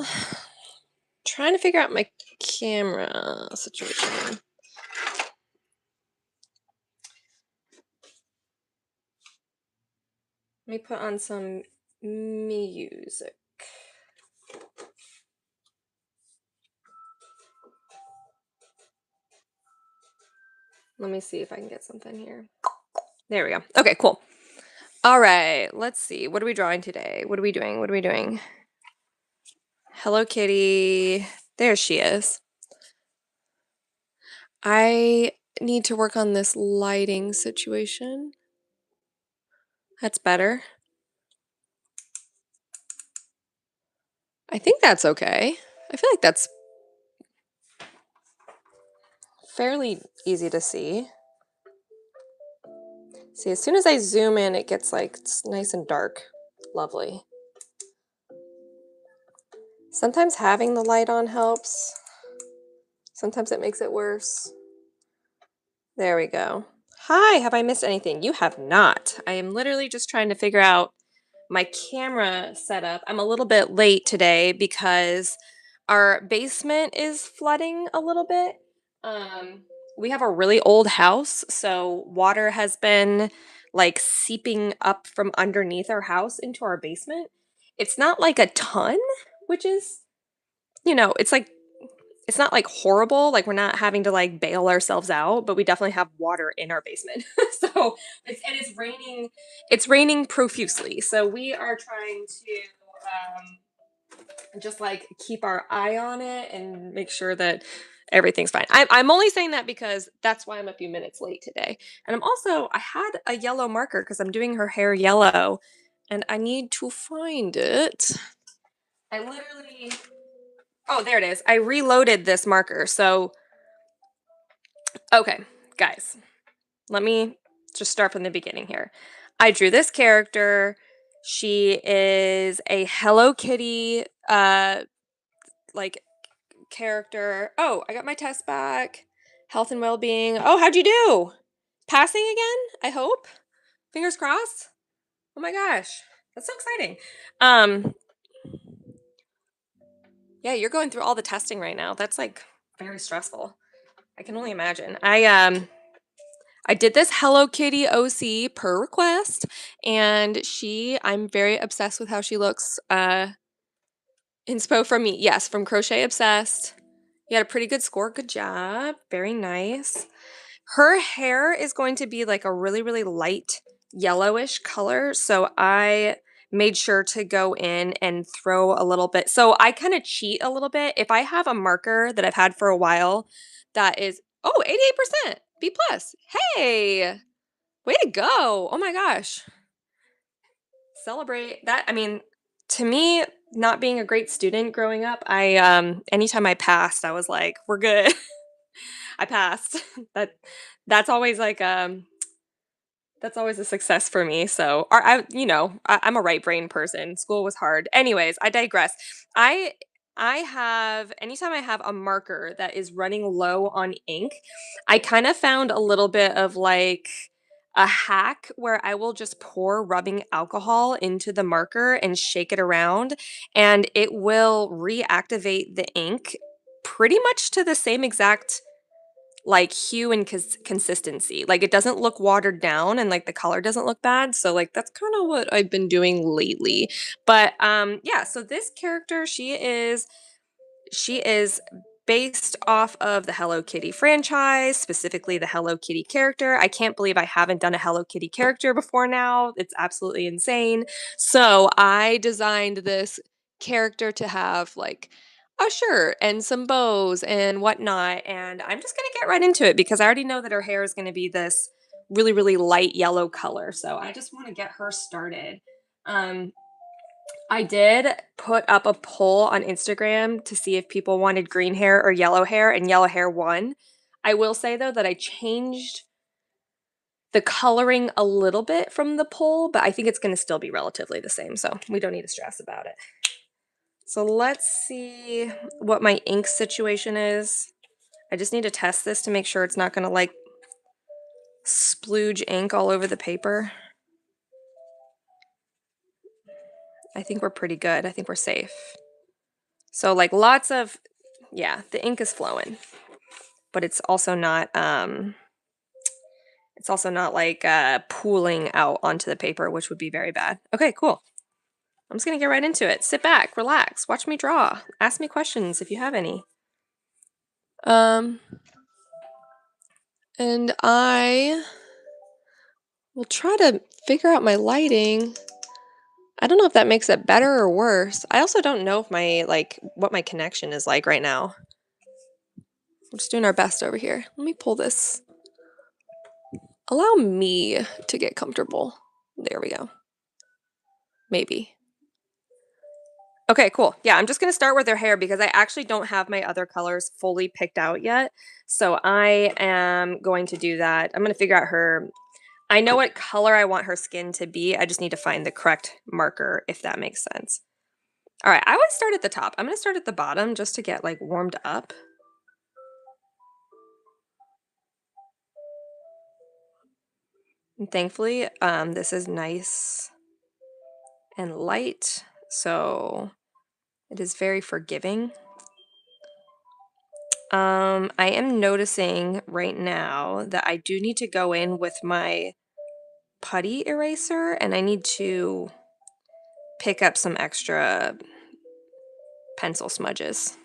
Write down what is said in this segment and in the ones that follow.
still trying to figure out my camera situation. Let me put on some music. Let me see if I can get something here. There we go. Okay, cool. All right, let's see. What are we drawing today? What are we doing? What are we doing? Hello Kitty. There she is. I need to work on this lighting situation. That's better. I think that's okay. I feel like that's fairly easy to see. See, as soon as I zoom in, it gets like it's nice and dark. Lovely. Sometimes having the light on helps. Sometimes it makes it worse. There we go. Hi, have I missed anything? You have not. I am literally just trying to figure out my camera setup. I'm a little bit late today because our basement is flooding a little bit. Um, we have a really old house, so water has been like seeping up from underneath our house into our basement. It's not like a ton, which is, it's like it's not like horrible, like we're not having to like bail ourselves out, but we definitely have water in our basement. So it's raining profusely. So we are trying to just like keep our eye on it and make sure that everything's fine. I'm only saying that because that's why I'm a few minutes late today. And I had a yellow marker because I'm doing her hair yellow and I need to find it. I literally Oh, there it is. I reloaded this marker. So, okay, guys, let me just start from the beginning here. I drew this character. She is a Hello Kitty like character. Oh, I got my test back. Health and well-being. Oh, how'd you do? Passing again? I hope. Fingers crossed. Oh my gosh. That's so exciting. Um yeah, you're going through all the testing right now. That's like very stressful. I can only imagine. I did this Hello Kitty OC per request, and I'm very obsessed with how she looks. Inspo from me, yes, from Crochet Obsessed. You had a pretty good score. Good job. Very nice. Her hair is going to be like a really, really light yellowish color. So I made sure to go in and throw a little bit. So I kind of cheat a little bit. If I have a marker that I've had for a while that is, oh, 88%, B plus. Hey, way to go. Oh my gosh. Celebrate that. I mean, to me, not being a great student growing up, I anytime I passed, I was like, we're good. I passed. That that's always like that's always a success for me. So, I'm a right brain person. School was hard. Anyways, I digress. I I have anytime I have a marker that is running low on ink, I kind of found a little bit of like a hack where I will just pour rubbing alcohol into the marker and shake it around, and it will reactivate the ink pretty much to the same exact like hue and consistency. Like it doesn't look watered down and like the color doesn't look bad. So like that's kind of what I've been doing lately. But yeah, so this character she is based off of the Hello Kitty franchise, specifically the Hello Kitty character. I can't believe I haven't done a Hello Kitty character before now. It's absolutely insane. So I designed this character to have like a shirt and some bows and whatnot. And I'm just going to get right into it because I already know that her hair is going to be this really, really light yellow color. So I just want to get her started. Um, I did put up a poll on Instagram to see if people wanted green hair or yellow hair, and yellow hair won. I will say though that I changed the coloring a little bit from the poll, but I think it's going to still be relatively the same, so we don't need to stress about it. So let's see what my ink situation is. I just need to test this to make sure it's not going to like splooge ink all over the paper. I think we're pretty good. I think we're safe. So like lots of, yeah, the ink is flowing, but it's also not like pooling out onto the paper, which would be very bad. Okay, cool. I'm just gonna get right into it. Sit back, relax, watch me draw. Ask me questions if you have any. And I will try to figure out my lighting. I don't know if that makes it better or worse. I also don't know if what my connection is like right now. We're just doing our best over here. Let me pull this. Allow me to get comfortable. There we go. Maybe. Okay, cool. Yeah, I'm just going to start with her hair because I actually don't have my other colors fully picked out yet. So I am going to do that. I'm going to figure out I know what color I want her skin to be. I just need to find the correct marker, if that makes sense. All right, I always start at the top. I'm going to start at the bottom just to get like warmed up. And thankfully, this is nice and light, so it is very forgiving. I am noticing right now that I do need to go in with my putty eraser and I need to pick up some extra pencil smudges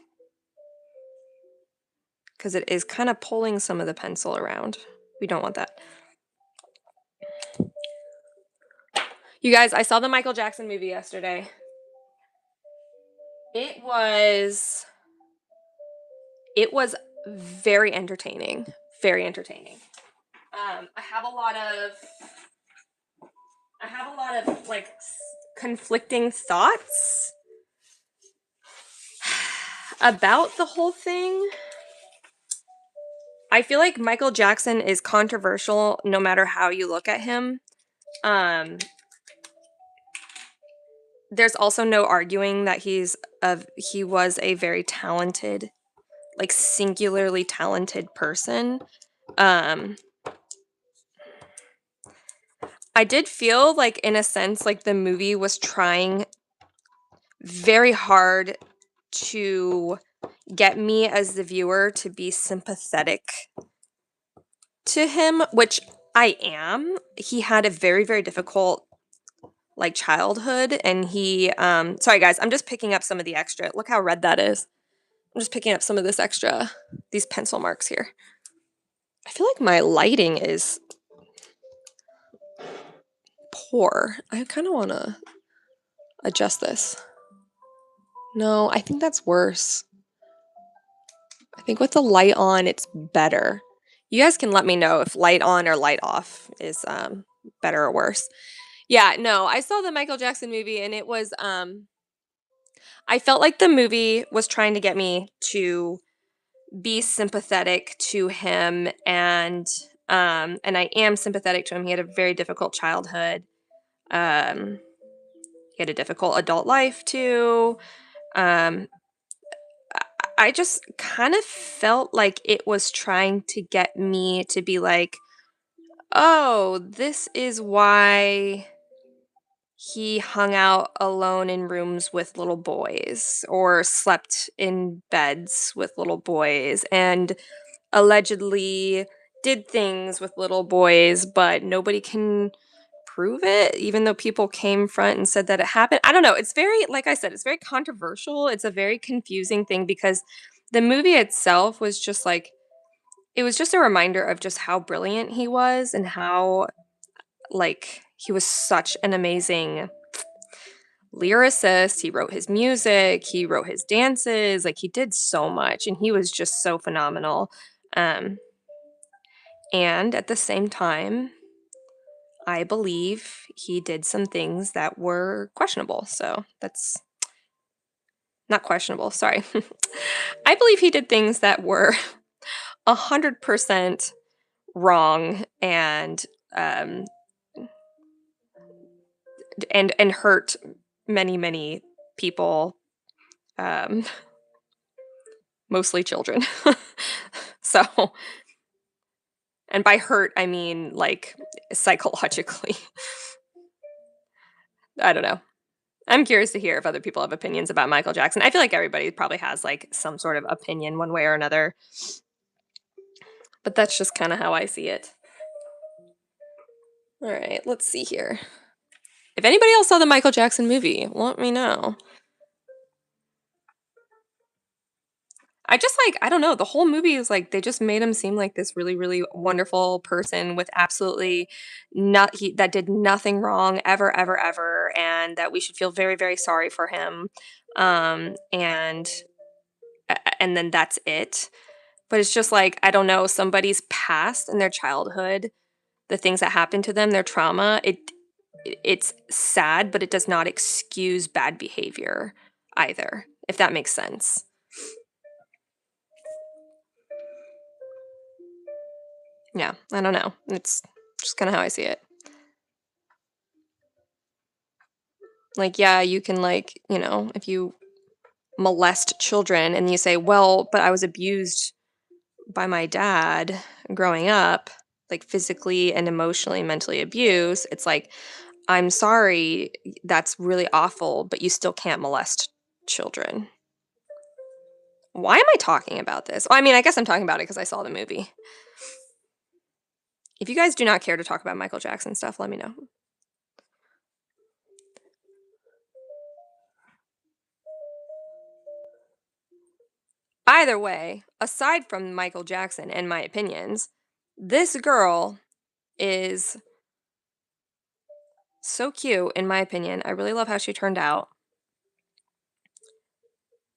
because it is kind of pulling some of the pencil around. We don't want that. You guys, I saw the Michael Jackson movie yesterday. It was very entertaining. Very entertaining. I have a lot of like conflicting thoughts about the whole thing. I feel like Michael Jackson is controversial no matter how you look at him. There's also no arguing that he was a very talented, like singularly talented person. I did feel like in a sense like the movie was trying very hard to get me as the viewer to be sympathetic to him, which I am. He had a very, very difficult like childhood and sorry guys, I'm just picking up some of the extra. Look how red that is. I'm just picking up some of these pencil marks here. I feel like my lighting is poor. I kind of want to adjust this. No, I think that's worse. I think with the light on, it's better. You guys can let me know if light on or light off is better or worse. Yeah, no, I saw the Michael Jackson movie and it was I felt like the movie was trying to get me to be sympathetic to him and I am sympathetic to him. He had a very difficult childhood. He had a difficult adult life too. Um I just kind of felt like it was trying to get me to be like, "Oh, this is why he hung out alone in rooms with little boys or slept in beds with little boys and allegedly did things with little boys, but nobody can prove it, even though people came front and said that it happened." I don't know. It's very, like I said, it's very controversial. It's a very confusing thing because the movie itself was just like, it was just a reminder of just how brilliant he was and how, like, he was such an amazing lyricist. He wrote his music, he wrote his dances, like, he did so much and he was just so phenomenal. And at the same time, I believe he did some things that were questionable. So that's not questionable, sorry. I believe he did things that were 100% wrong um, and hurt many, many people, um, mostly children. So, and by hurt, I mean like psychologically. I don't know. I'm curious to hear if other people have opinions about Michael Jackson. I feel like everybody probably has like some sort of opinion one way or another, but that's just kind of how I see it. All right, let's see here. If anybody else saw the Michael Jackson movie, let me know. I just like, I don't know, the whole movie is like they just made him seem like this really, really wonderful person with absolutely not he that did nothing wrong ever, ever, ever, and that we should feel very, very sorry for him. And and then that's it. But it's just like, I don't know, somebody's past in their childhood, the things that happened to them, their trauma, it's sad, but it does not excuse bad behavior either, if that makes sense. Yeah, I don't know. It's just kind of how I see it. Like, yeah, you can like, if you molest children and you say, "Well, but I was abused by my dad growing up, like physically and emotionally, mentally abused." It's like, "I'm sorry, that's really awful, but you still can't molest children." Why am I talking about this? Well, I mean, I guess I'm talking about it because I saw the movie. If you guys do not care to talk about Michael Jackson stuff, let me know. Either way, aside from Michael Jackson and my opinions, this girl is so cute, in my opinion. I really love how she turned out.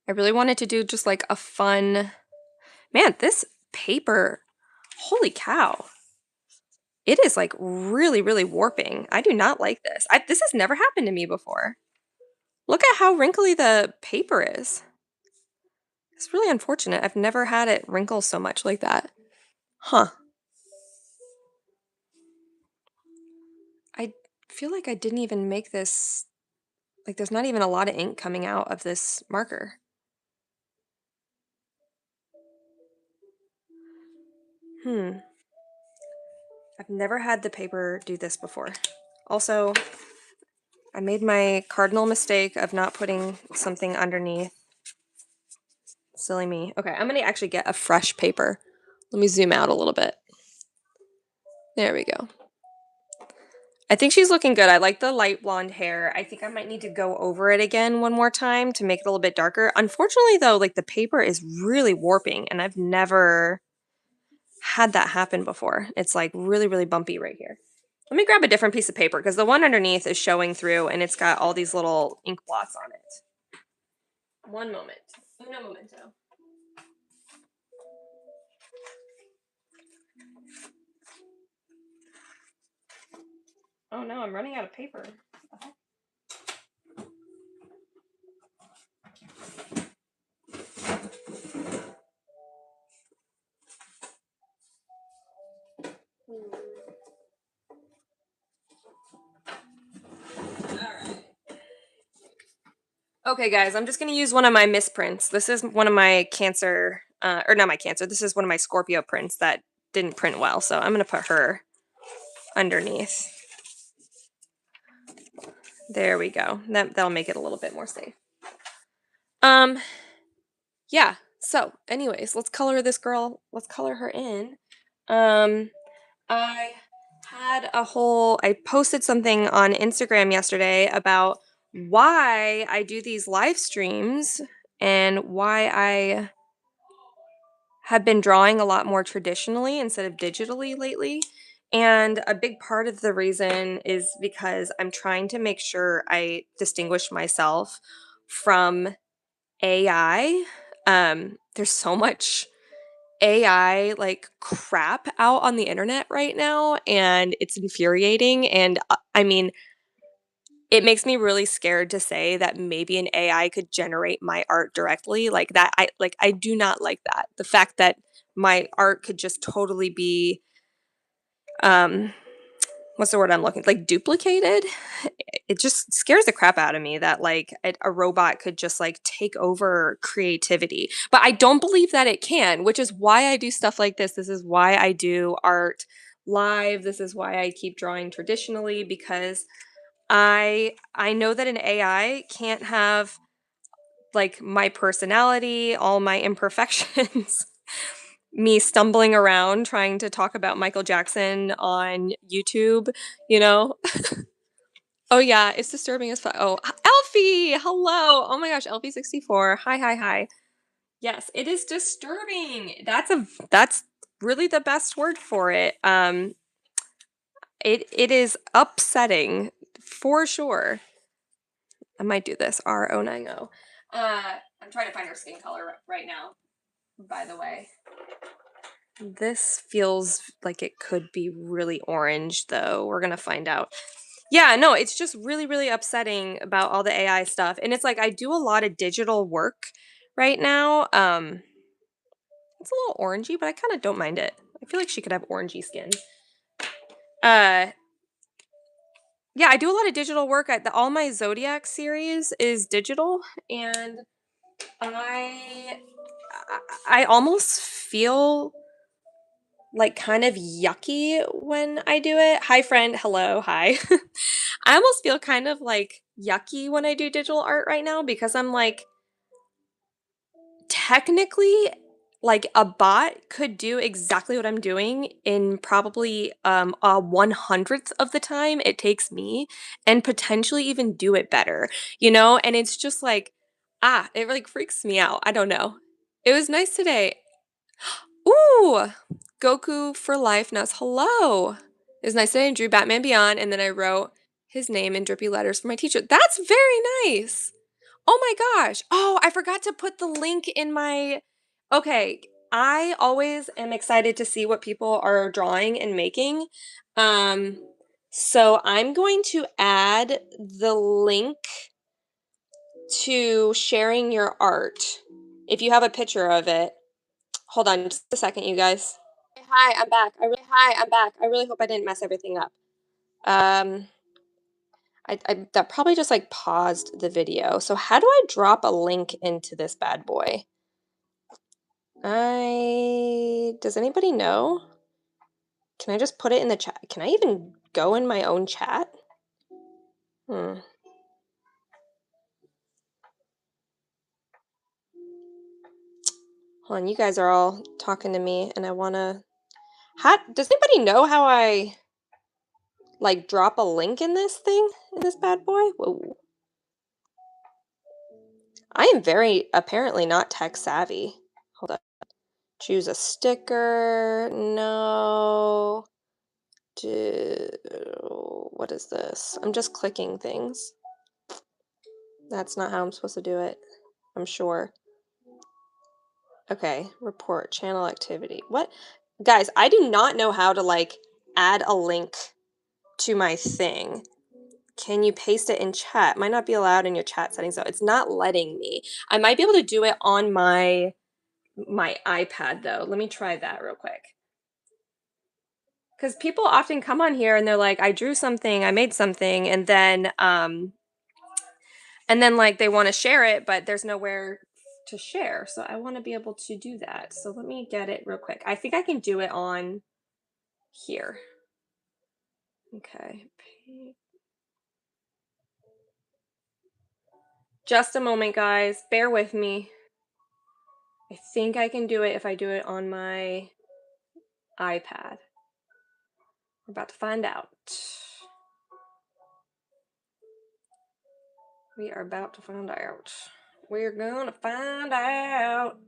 I really wanted to do just like a fun. Man, this paper, holy cow. It is like really, really warping. I do not like this. This has never happened to me before. Look at how wrinkly the paper is. It's really unfortunate. I've never had it wrinkle so much like that. Huh. I feel like I didn't even make this. Like, there's not even a lot of ink coming out of this marker. Hmm. I've never had the paper do this before. Also, I made my cardinal mistake of not putting something underneath. Silly me. Okay, I'm gonna actually get a fresh paper. Let me zoom out a little bit. There we go. I think she's looking good. I like the light blonde hair. I think I might need to go over it again one more time to make it a little bit darker. Unfortunately, though, like the paper is really warping, and I've never had that happen before. It's like really, really bumpy right here. Let me grab a different piece of paper because the one underneath is showing through and it's got all these little ink blots on it. One moment. Uno momento. Oh no, I'm running out of paper. Okay, guys, I'm just going to use one of my misprints. This is one of my Cancer, or not my Cancer, this is one of my Scorpio prints that didn't print well, so I'm going to put her underneath. There we go. That'll make it a little bit more safe. Yeah, so anyways, let's color this girl. Let's color her in. I I posted something on Instagram yesterday about why I do these live streams and why I have been drawing a lot more traditionally instead of digitally lately. And a big part of the reason is because I'm trying to make sure I distinguish myself from AI. There's so much AI like crap out on the internet right now, and it's infuriating. And I mean, it makes me really scared to say that maybe an AI could generate my art directly like that. I do not like that. The fact that my art could just totally be um what's the word I'm looking like duplicated. It just scares the crap out of me that like a robot could just like take over creativity. But I don't believe that it can, which is why I do stuff like this. This is why I do art live. This is why I keep drawing traditionally because I know that an AI can't have like my personality, all my imperfections, me stumbling around trying to talk about Michael Jackson on YouTube, you know? Oh yeah, it's disturbing as fuck. Oh, Elfie, hello. Oh my gosh, Elfie64. Hi, hi, hi. Yes, it is disturbing. That's really the best word for it. It is upsetting for sure. I might do this. R090. I'm trying to find her skin color right now, by the way. This feels like it could be really orange, though. We're gonna find out. Yeah, no, it's just really, really upsetting about all the AI stuff. And it's like I do a lot of digital work right now. It's a little orangey, but I kind of don't mind it. I feel like she could have orangey skin. Uh, yeah, I do a lot of digital work. All my Zodiac series is digital, and I I almost feel like kind of yucky when I do it. Hi, friend. Hello. Hi. I almost feel kind of like yucky when I do digital art right now because I'm like, technically, like a bot could do exactly what I'm doing in probably a 100th of the time it takes me and potentially even do it better, you know? And it's just like, it like freaks me out. I don't know. It was nice today. Ooh, Goku for life. Nas, hello. It was nice today. I drew Batman Beyond, and then I wrote his name in drippy letters for my teacher. That's very nice. Oh my gosh. Oh, I forgot to put the link in my. Okay, I always am excited to see what people are drawing and making. Um, so I'm going to add the link to sharing your art. If you have a picture of it, hold on just a second, you guys. Hi, I'm back. I really hope I didn't mess everything up. Um, I that probably just like paused the video. So how do I drop a link into this bad boy? Does anybody know? Can I just put it in the chat? Can I even go in my own chat? Hmm. Hold on, you guys are all talking to me and I wanna. Does anybody know how I like drop a link in this thing? In this bad boy? Whoa. I am very apparently not tech savvy. Hold on. Choose a sticker. No. What is this? I'm just clicking things. That's not how I'm supposed to do it. I'm sure. Okay, report channel activity. What? Guys, I do not know how to like add a link to my thing. Can you paste it in chat? Might not be allowed in your chat settings though. It's not letting me. I might be able to do it on my iPad though. Let me try that real quick. Because people often come on here and they're like, I drew something, I made something, and then like they want to share it, but there's nowhere to share. So I want to be able to do that. So let me get it real quick. I think I can do it on here. Okay. Just a moment, guys. Bear with me. I think I can do it if I do it on my iPad. We're about to find out. We are about to find out. We're gonna find out.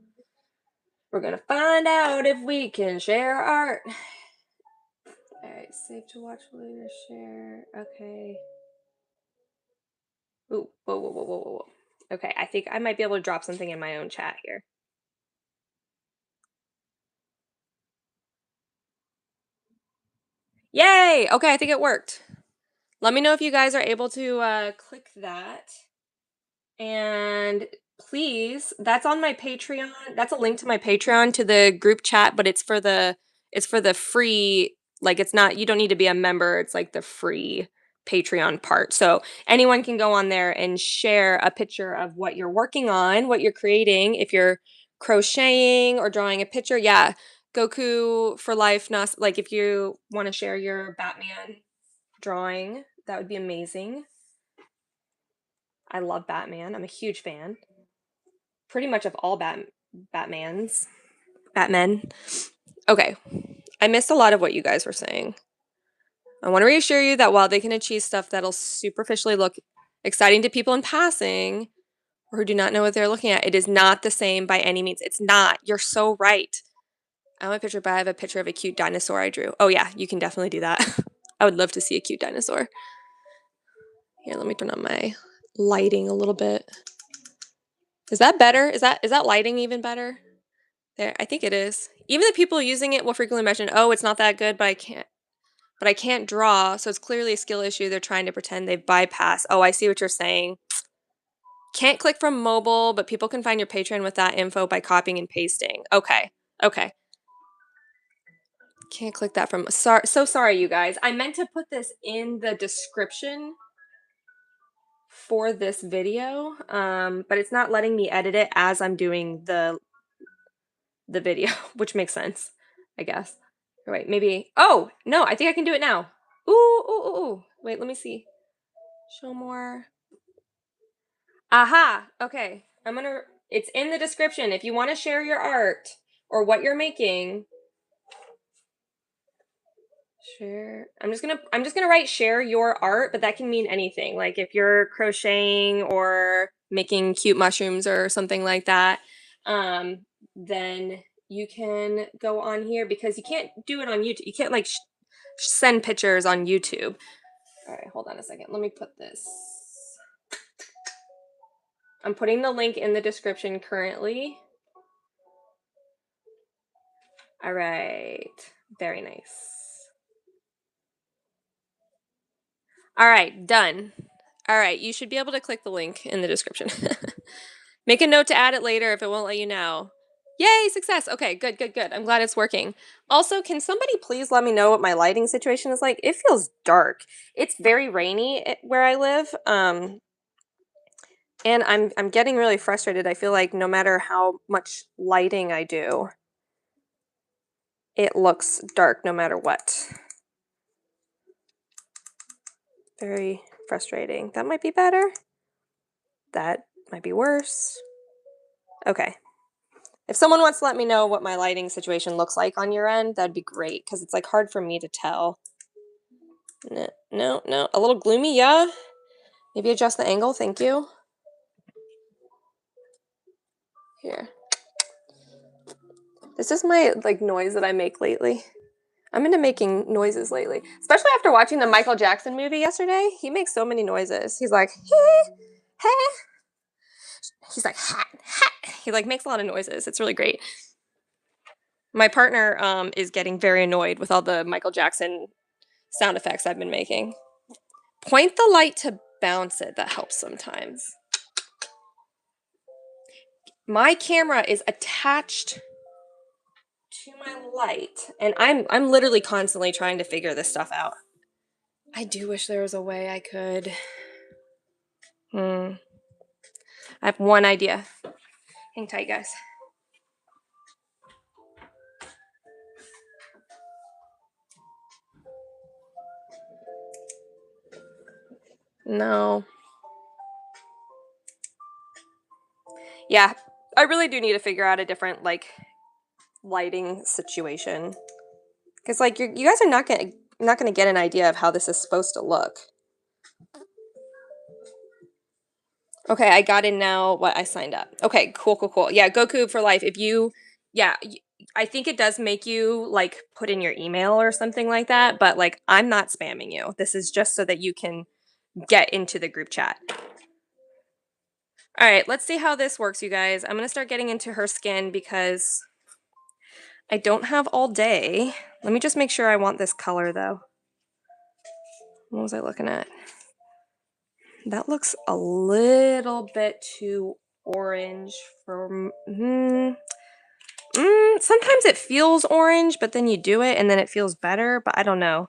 We're gonna find out if we can share art. Alright, save to watch later, share. Okay. Ooh, whoa, whoa, whoa, whoa, whoa, whoa. Okay, I think I might be able to drop something in my own chat here. Yay! Okay, I think it worked. Let me know if you guys are able to click that. And please, that's on my Patreon. That's a link to my Patreon to the group chat, but it's for the free, like it's not, you don't need to be a member. It's like the free Patreon part. So anyone can go on there and share a picture of what you're working on, what you're creating. If you're crocheting or drawing a picture, yeah, Goku for life. Like if you want to share your Batman drawing, That would be amazing. I love Batman. I'm a huge fan. Pretty much of all Batmans. Batmen. Okay. I missed a lot of what you guys were saying. I want to reassure you that while they can achieve stuff that'll superficially look exciting to people in passing or who do not know what they're looking at, it is not the same by any means. It's not. You're so right. I don't have a picture, but I have a picture of a cute dinosaur I drew. Oh, yeah, you can definitely do that. I would love to see a cute dinosaur. Here, let me turn on my lighting a little bit. Is that better? Is that lighting even better? There, I think it is. Even the people using it will frequently mention, "Oh, it's not that good, but I can't draw." So it's clearly a skill issue. They're trying to pretend they've bypassed. Oh, I see what you're saying. Can't click from mobile, but people can find your Patreon with that info by copying and pasting. Okay. Okay. Can't click that from. So sorry, you guys. I meant to put this in the description for this video, but it's not letting me edit it as I'm doing the video, which makes sense, I guess. Wait, maybe. Oh no, I think I can do it now. Ooh, ooh, ooh, ooh. Wait, let me see. Show more. Aha. Okay, I'm gonna. It's in the description if you want to share your art or what you're making. Share. I'm just gonna write share your art, but that can mean anything. Like if you're crocheting or making cute mushrooms or something like that, then you can go on here because you can't do it on YouTube. You can't like send pictures on YouTube. All right, hold on a second. Let me put this. I'm putting the link in the description currently. All right. Very nice. All right, done. All right, you should be able to click the link in the description. Make a note to add it later if it won't let you now. Yay, success. Okay, good, good, good. I'm glad it's working. Also, can somebody please let me know what my lighting situation is like? It feels dark. It's very rainy where I live. And I'm getting really frustrated. I feel like no matter how much lighting I do, it looks dark no matter what. Very frustrating. That might be better. That might be worse. Okay. If someone wants to let me know what my lighting situation looks like on your end, that'd be great, because it's like hard for me to tell. No, no, no. A little gloomy, yeah. Maybe adjust the angle, thank you. Here. This is my like noise that I make lately. I'm into making noises lately, especially after watching the Michael Jackson movie yesterday. He makes so many noises. He's like, hey, hey. He's like, ha, ha. He like makes a lot of noises. It's really great. My partner is getting very annoyed with all the Michael Jackson sound effects I've been making. Point the light to bounce it. That helps sometimes. My camera is attached to my light, and I'm literally constantly trying to figure this stuff out. I do wish there was a way I could. I have one idea. Hang tight, guys. No. Yeah, I really do need to figure out a different like lighting situation, because like you guys are not gonna get an idea of how this is supposed to look. Okay, I got in now. What I signed up. Okay, cool, cool, cool. Yeah, Goku for life. If you, yeah, I think it does make you like put in your email or something like that. But like, I'm not spamming you. This is just so that you can get into the group chat. All right, let's see how this works, you guys. I'm gonna start getting into her skin because I don't have all day. Let me just make sure I want this color though. What was I looking at? That looks a little bit too orange for. Sometimes it feels orange, but then you do it and then it feels better, but I don't know.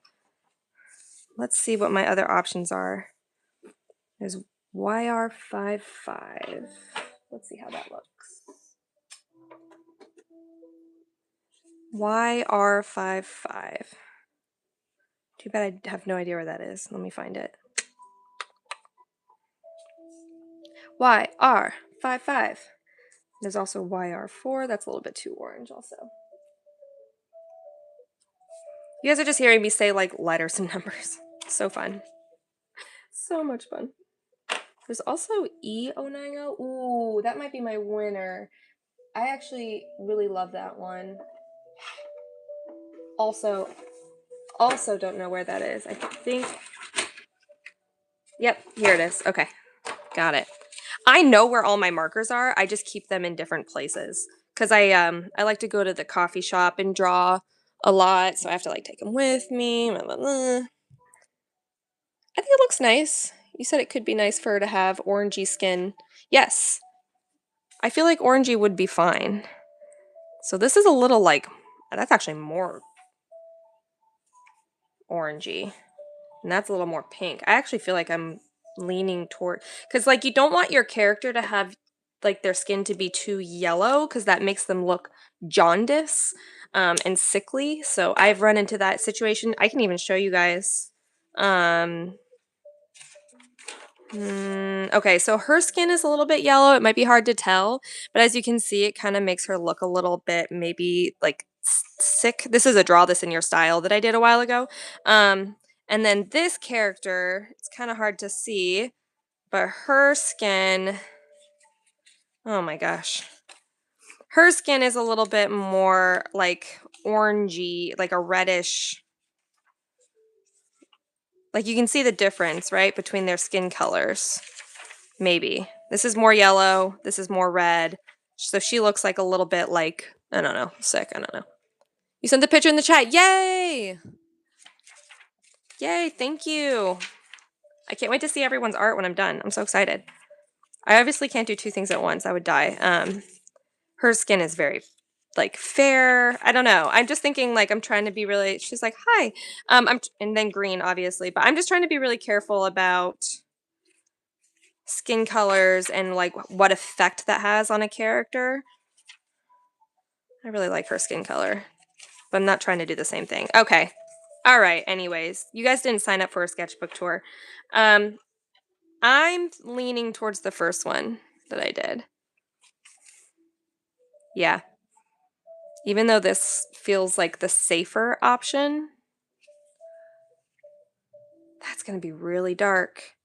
Let's see what my other options are. There's YR55. Let's see how that looks. YR55. Too bad I have no idea where that is. Let me find it. YR55. There's also YR4. That's a little bit too orange also. You guys are just hearing me say like letters and numbers. So fun. So much fun. There's also E090. Ooh, that might be my winner. I actually really love that one. Also don't know where that is. I think. Yep, here it is. Okay, got it. I know where all my markers are. I just keep them in different places because I like to go to the coffee shop and draw a lot, so I have to like take them with me. Blah, blah, blah. I think it looks nice. You said it could be nice for her to have orangey skin. Yes, I feel like orangey would be fine. So this is a little like, that's actually more orangey. And that's a little more pink. I actually feel like I'm leaning toward, because like you don't want your character to have like their skin to be too yellow because that makes them look jaundice and sickly. So I've run into that situation. I can even show you guys. Okay, so her skin is a little bit yellow. It might be hard to tell, but as you can see, it kind of makes her look a little bit maybe like sick. This is a draw this in your style that I did a while ago. And then this character, it's kind of hard to see, but her skin, oh my gosh. Her skin is a little bit more like orangey, like a reddish. Like you can see the difference, right, between their skin colors. Maybe. This is more yellow. This is more red. So she looks like a little bit like, I don't know, sick. I don't know. You sent the picture in the chat. Yay! Yay, thank you. I can't wait to see everyone's art when I'm done. I'm so excited. I obviously can't do two things at once. I would die. Her skin is very like fair. I don't know. I'm just thinking like I'm trying to be really, she's like, hi. And then green, obviously, but I'm just trying to be really careful about skin colors and like what effect that has on a character. I really like her skin color, but I'm not trying to do the same thing. Okay. All right. Anyways, you guys didn't sign up for a sketchbook tour. I'm leaning towards the first one that I did. Yeah. Even though this feels like the safer option, that's going to be really dark.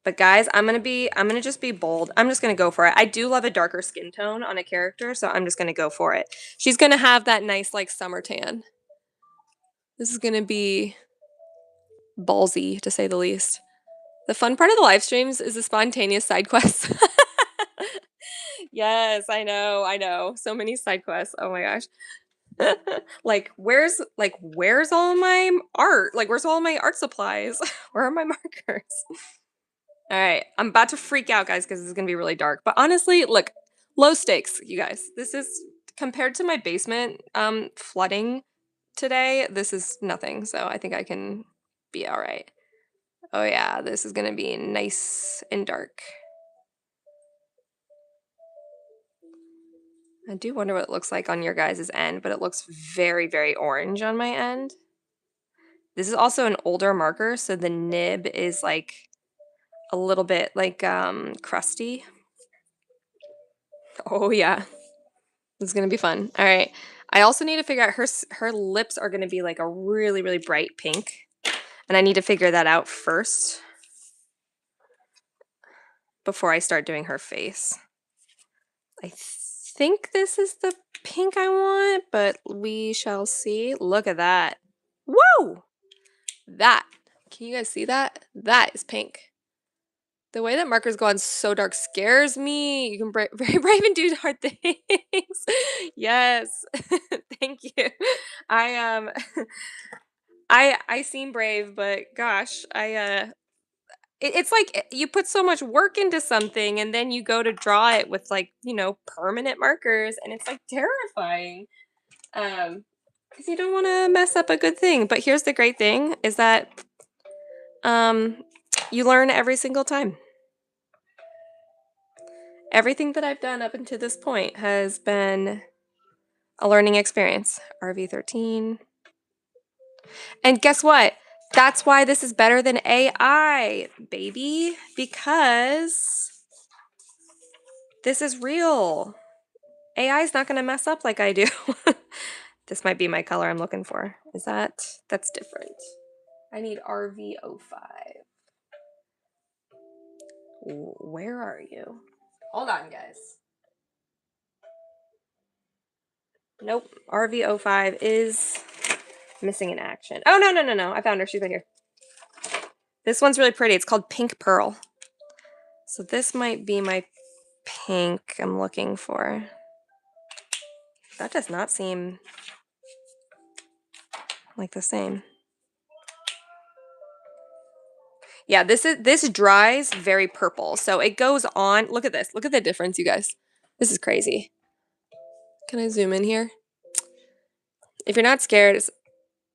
But guys, I'm going to just be bold. I'm just going to go for it. I do love a darker skin tone on a character, so I'm just going to go for it. She's going to have that nice like summer tan. This is going to be ballsy to say the least. The fun part of the live streams is the spontaneous side quests. Yes, I know, I know. So many side quests. Oh my gosh. Where's all my art? Like where's all my art supplies? Where are my markers? All right, I'm about to freak out, guys, because this is gonna be really dark. But honestly, look, low stakes, you guys. This is compared to my basement flooding today, this is nothing. So I think I can be all right. Oh yeah, this is gonna be nice and dark. I do wonder what it looks like on your guys' end, but it looks very, very orange on my end. This is also an older marker, so the nib is like a little bit like crusty. Oh yeah, this is gonna be fun. All right, I also need to figure out her lips are gonna be like a really, really bright pink, and I need to figure that out first before I start doing her face. I think this is the pink I want, but we shall see. Look at that. Whoa! That. Can you guys see that? That is pink. The way that markers go on so dark scares me. You can very brave and do hard things. Yes. Thank you. I I seem brave, but gosh, it's like you put so much work into something and then you go to draw it with like, permanent markers and it's like terrifying. Because you don't want to mess up a good thing. But here's the great thing is that you learn every single time. Everything that I've done up until this point has been a learning experience. RV13. And guess what? That's why this is better than AI, baby. Because This is real. AI is not going to mess up like I do. This might be my color I'm looking for. Is that? That's different. I need RV05. Where are you? Hold on, guys. Nope. RV05 is missing in action. Oh, no, no, no, no. I found her. She's right here. This one's really pretty. It's called Pink Pearl. So this might be my pink I'm looking for. That does not seem like the same. Yeah, this dries very purple. So it goes on. Look at this. Look at the difference, you guys. This is crazy. Can I zoom in here? If you're not scared,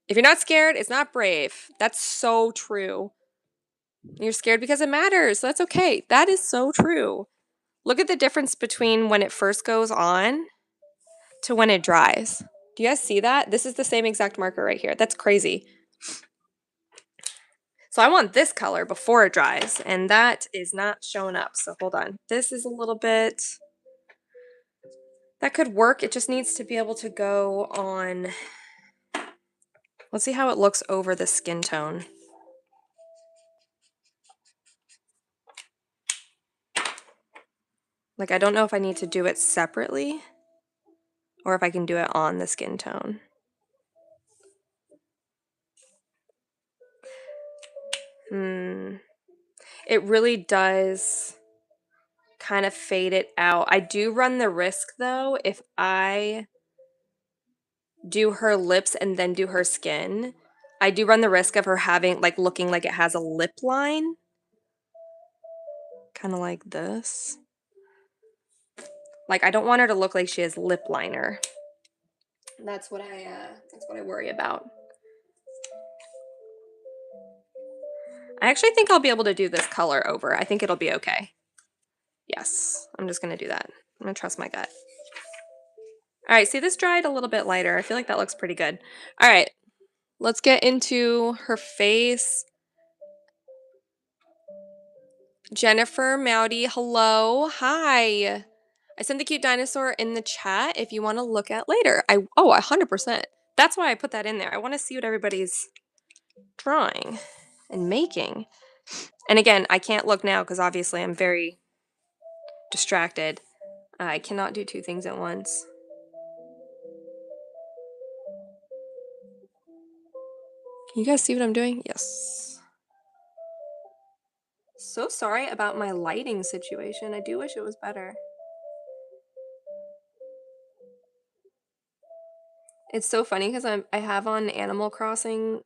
it's not brave. That's so true. You're scared because it matters. So that's okay. That is so true. Look at the difference between when it first goes on to when it dries. Do you guys see that? This is the same exact marker right here. That's crazy. So I want this color before it dries, and that is not showing up. So hold on. This is a little bit... That could work. It just needs to be able to go on... Let's see how it looks over the skin tone. Like, I don't know if I need to do it separately or if I can do it on the skin tone. It really does kind of fade it out. I do run the risk, though, if I do her lips and then do her skin, I do run the risk of her having, like, looking like it has a lip line. Kind of like this. Like, I don't want her to look like she has lip liner. That's what I worry about. I actually think I'll be able to do this color over. I think it'll be okay. Yes, I'm just gonna do that. I'm gonna trust my gut. All right, see, this dried a little bit lighter. I feel like that looks pretty good. All right, let's get into her face. Jennifer Mowdy, hello. Hi. I sent the cute dinosaur in the chat if you want to look at later. 100%. That's why I put that in there. I want to see what everybody's drawing and making. And again, I can't look now because obviously I'm very distracted. I cannot do two things at once. Can you guys see what I'm doing? Yes. So sorry about my lighting situation. I do wish it was better. It's so funny because I have on Animal Crossing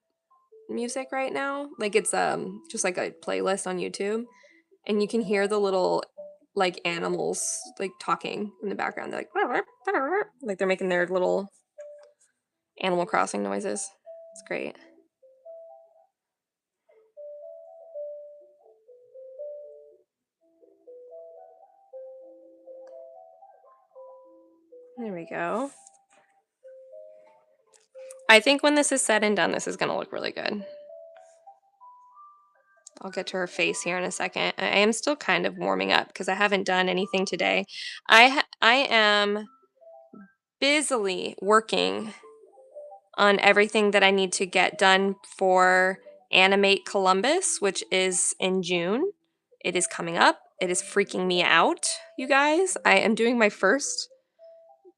music right now. Like, it's just like a playlist on YouTube, and you can hear the little, like, animals, like, talking in the background. They're like they're making their little Animal Crossing noises. It's great. There we go. I think when this is said and done, this is gonna look really good. I'll get to her face here in a second. I am still kind of warming up because I haven't done anything today. I am busily working on everything that I need to get done for Animate Columbus, which is in June. It is coming up. It is freaking me out, you guys. I am doing my first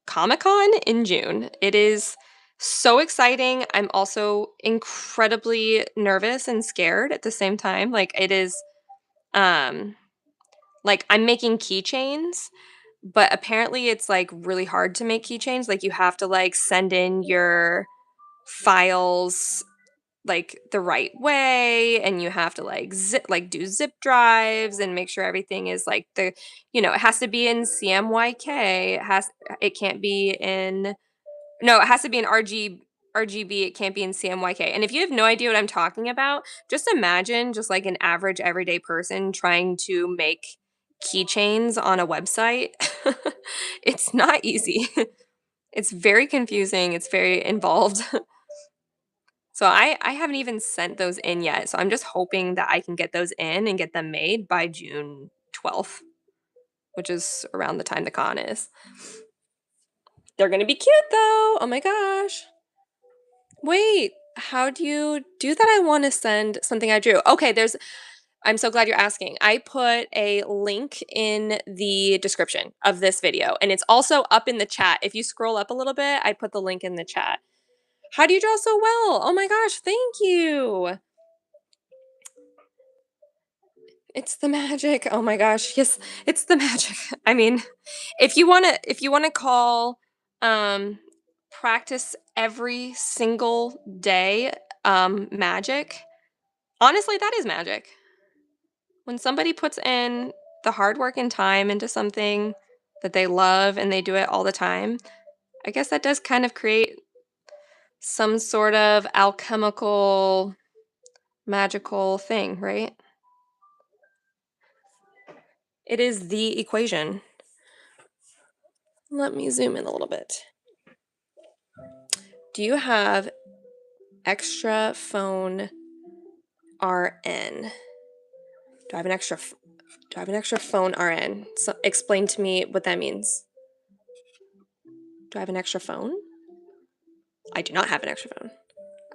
Comic-Con in June. It is so exciting. I'm also incredibly nervous and scared at the same time. Like, it is like, I'm making keychains, but apparently it's like really hard to make keychains. Like, you have to like send in your files like the right way, and you have to like do zip drives and make sure everything is like it has to be in CMYK. It can't be in no, it has to be in RGB. It can't be in CMYK. And if you have no idea what I'm talking about, just imagine just like an average everyday person trying to make keychains on a website. It's not easy. It's very confusing. It's very involved. So I haven't even sent those in yet. So I'm just hoping that I can get those in and get them made by June 12th. which is around the time the con is. They're gonna be cute though. Oh my gosh. Wait, how do you do that? I want to send something I drew. Okay, I'm so glad you're asking. I put a link in the description of this video, and it's also up in the chat. If you scroll up a little bit, I put the link in the chat. How do you draw so well? Oh my gosh, thank you. It's the magic. Oh my gosh. Yes, it's the magic. I mean, if you want to call practice every single day magic, honestly, that is magic. When somebody puts in the hard work and time into something that they love and they do it all the time, I guess that does kind of create some sort of alchemical magical thing, right? It is the equation. Let me zoom in a little bit. Do you have extra phone RN? Do I have an extra phone RN? So explain to me what that means. Do I have an extra phone? I do not have an extra phone.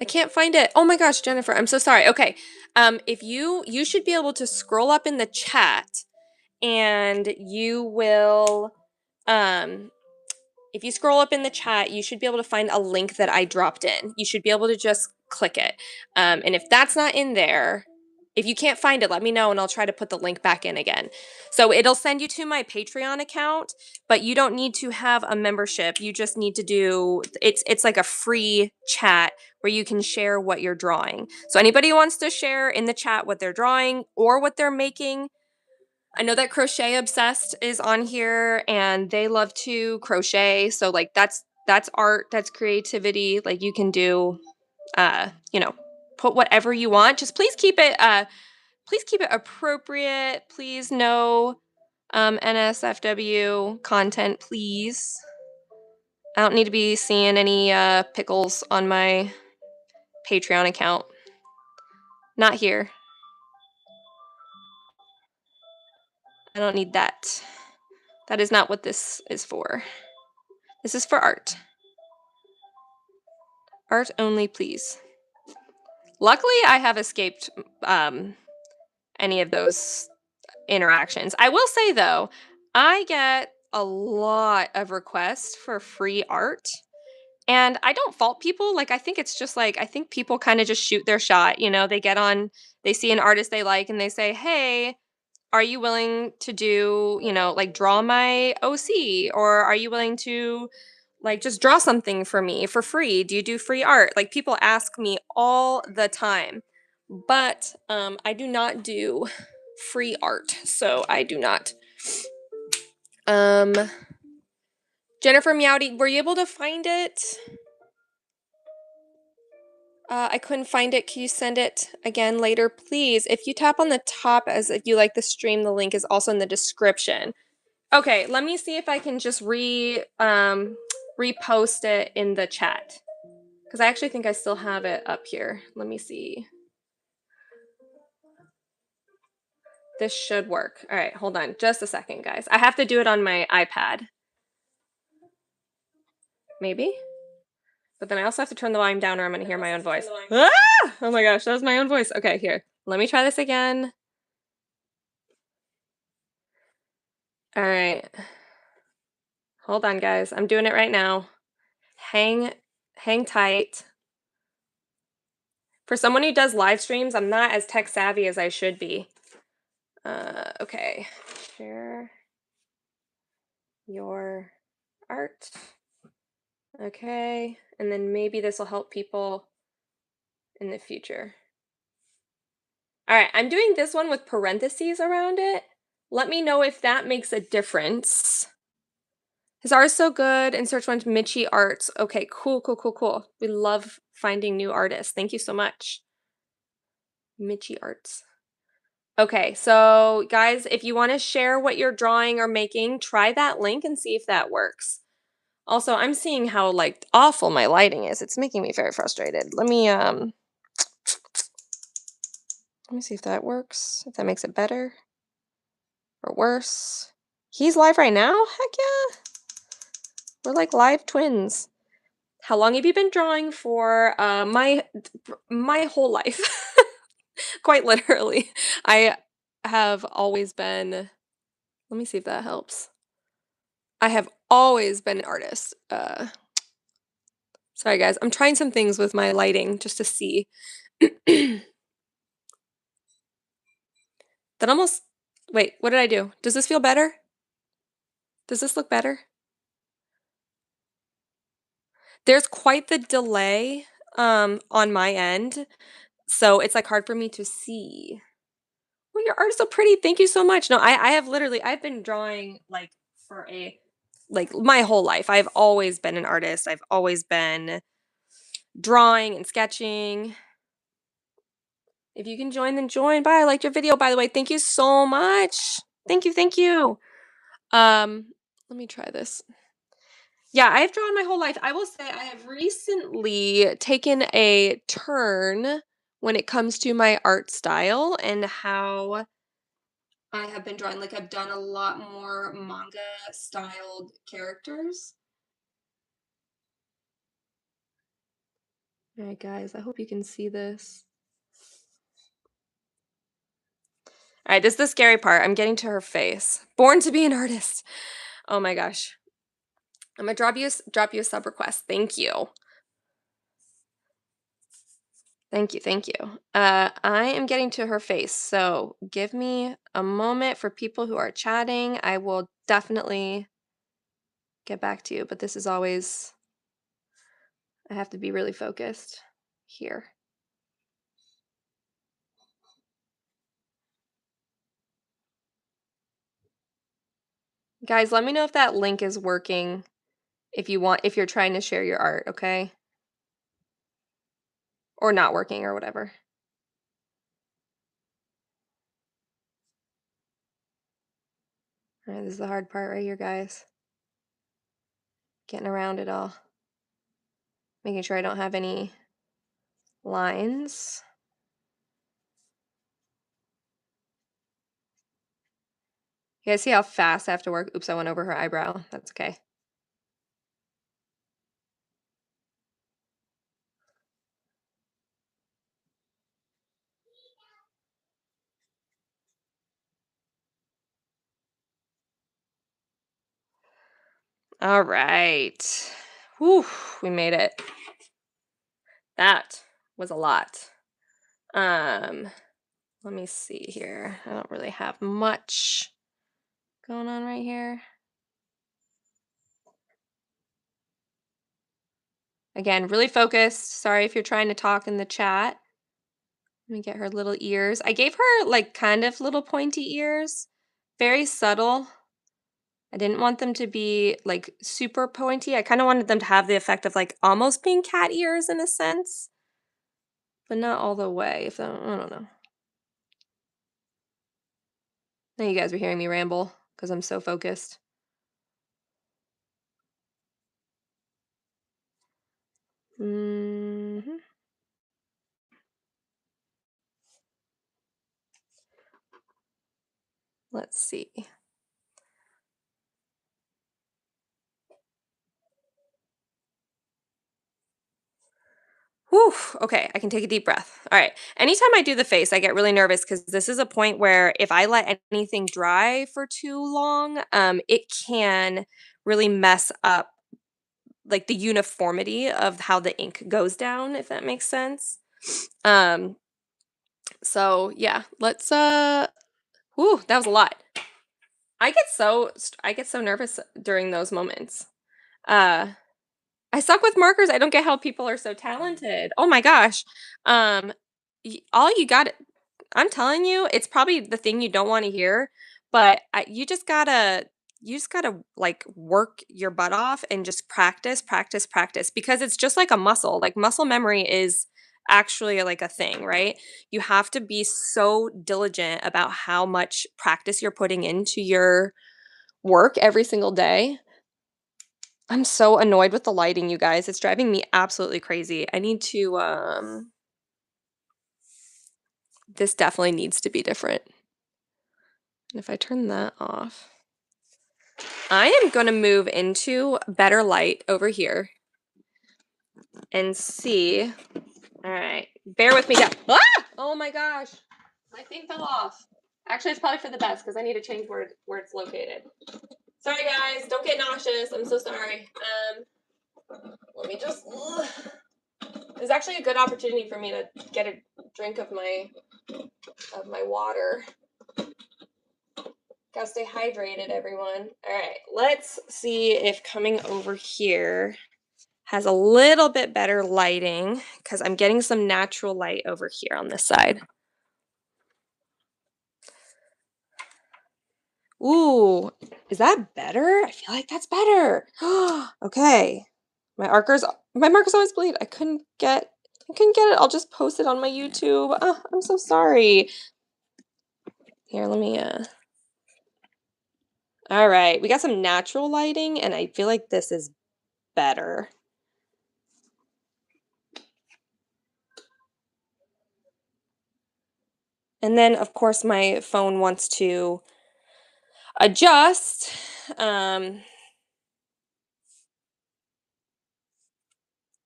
I can't find it. Oh my gosh, Jennifer, I'm so sorry. Okay. If you should be able to scroll up in the chat and you will if you scroll up in the chat, you should be able to find a link that I dropped in. You should be able to just click it. And if that's not in there, if you can't find it, let me know and I'll try to put the link back in again. So it'll send you to my Patreon account, but you don't need to have a membership. You just need to do it's like a free chat where you can share what you're drawing. So anybody who wants to share in the chat what they're drawing or what they're making, I know that Crochet Obsessed is on here and they love to crochet. So like that's art, that's creativity. Like you can do put whatever you want. Just please keep it appropriate. Please no NSFW content, please. I don't need to be seeing any pickles on my Patreon account. Not here. I don't need that. That is not what this is for. This is for art. Art only, please. Luckily, I have escaped any of those interactions. I will say, though, I get a lot of requests for free art. And I don't fault people. Like, I think it's just like, I think people kind of just shoot their shot. You know, they see an artist they like and they say, hey, are you willing to do, like draw my OC? Or are you willing to like just draw something for me for free? Do you do free art? Like people ask me all the time, but I do not do free art. So I do not. Jennifer Meowdy, were you able to find it? I couldn't find it. Can you send it again later, please? If you tap on the top as if you like the stream, the link is also in the description. Okay, let me see if I can just repost it in the chat. Because I actually think I still have it up here. Let me see. This should work. All right, hold on just a second, guys. I have to do it on my iPad. Maybe? But then I also have to turn the volume down or I'm going to hear my own voice. Ah! Oh my gosh, that was my own voice. Okay, here. Let me try this again. All right. Hold on, guys. I'm doing it right now. Hang tight. For someone who does live streams, I'm not as tech savvy as I should be. Okay. Share your art. Okay. And then maybe this will help people in the future. All right. I'm doing this one with parentheses around it. Let me know if that makes a difference. His art is so good, and search one Mitchie Arts. Okay, cool. We love finding new artists. Thank you so much. Mitchie Arts. Okay, so guys, if you want to share what you're drawing or making, try that link and see if that works. Also, I'm seeing how like awful my lighting is. It's making me very frustrated. Let me see if that works. If that makes it better or worse. He's live right now? Heck yeah. We're like live twins. How long have you been drawing for? My whole life. Quite literally. I have always been, let me see if that helps. I have always been an artist. Sorry guys, I'm trying some things with my lighting just to see. That almost, wait, what did I do? Does this feel better? Does this look better? There's quite the delay on my end, so it's like hard for me to see. Well, your art is so pretty. Thank you so much. No, I have literally I've been drawing like for a like my whole life. I've always been an artist. I've always been drawing and sketching. If you can join, then join. Bye. I liked your video, by the way. Thank you so much. Thank you, thank you. Let me try this. Yeah, I've drawn my whole life. I will say I have recently taken a turn when it comes to my art style and how I have been drawing. Like I've done a lot more manga styled characters. All right, guys, I hope you can see this. All right, this is the scary part. I'm getting to her face. Born to be an artist. Oh my gosh. I'm gonna drop you a sub request. Thank you. Thank you, thank you. I am getting to her face, so give me a moment for people who are chatting. I will definitely get back to you, but this is always, I have to be really focused here. Guys, let me know if that link is working if you're trying to share your art, okay? Or not working or whatever. All right, this is the hard part right here, guys. Getting around it all. Making sure I don't have any lines. You guys see how fast I have to work? Oops, I went over her eyebrow. That's okay. All right. Whew, we made it. That was a lot. Let me see here. I don't really have much going on right here. Again, really focused. Sorry if you're trying to talk in the chat. Let me get her little ears. I gave her like kind of little pointy ears. Very subtle. I didn't want them to be like super pointy. I kind of wanted them to have the effect of like almost being cat ears in a sense, but not all the way. If I don't know. Now you guys are hearing me ramble because I'm so focused. Let's see. Whew, okay, I can take a deep breath. All right. Anytime I do the face, I get really nervous because this is a point where if I let anything dry for too long, it can really mess up like the uniformity of how the ink goes down, if that makes sense. Um, so yeah, let's whew, that was a lot. I get so nervous during those moments. Uh I suck with markers. I don't get how people are so talented. Oh my gosh. Um, all you got, I'm telling you, it's probably the thing you don't want to hear, but you just gotta like work your butt off and just practice, practice, practice because it's just like a muscle. Like muscle memory is actually like a thing, right? You have to be so diligent about how much practice you're putting into your work every single day. I'm so annoyed with the lighting, you guys. It's driving me absolutely crazy. I need to, this definitely needs to be different. And if I turn that off. I am going to move into better light over here and see. All right, bear with me. Ah! Oh my gosh, my thing fell off. Actually, it's probably for the best because I need to change where it's located. Sorry guys, don't get nauseous. I'm so sorry. Let me just. It's actually a good opportunity for me to get a drink of my water. Gotta stay hydrated, everyone. All right, let's see if coming over here has a little bit better lighting because I'm getting some natural light over here on this side. Ooh, is that better? I feel like that's better. Okay. My markers always bleed. I couldn't get it. I'll just post it on my YouTube. Oh, I'm so sorry. Here, let me All right, we got some natural lighting and I feel like this is better. And then of course my phone wants to adjust.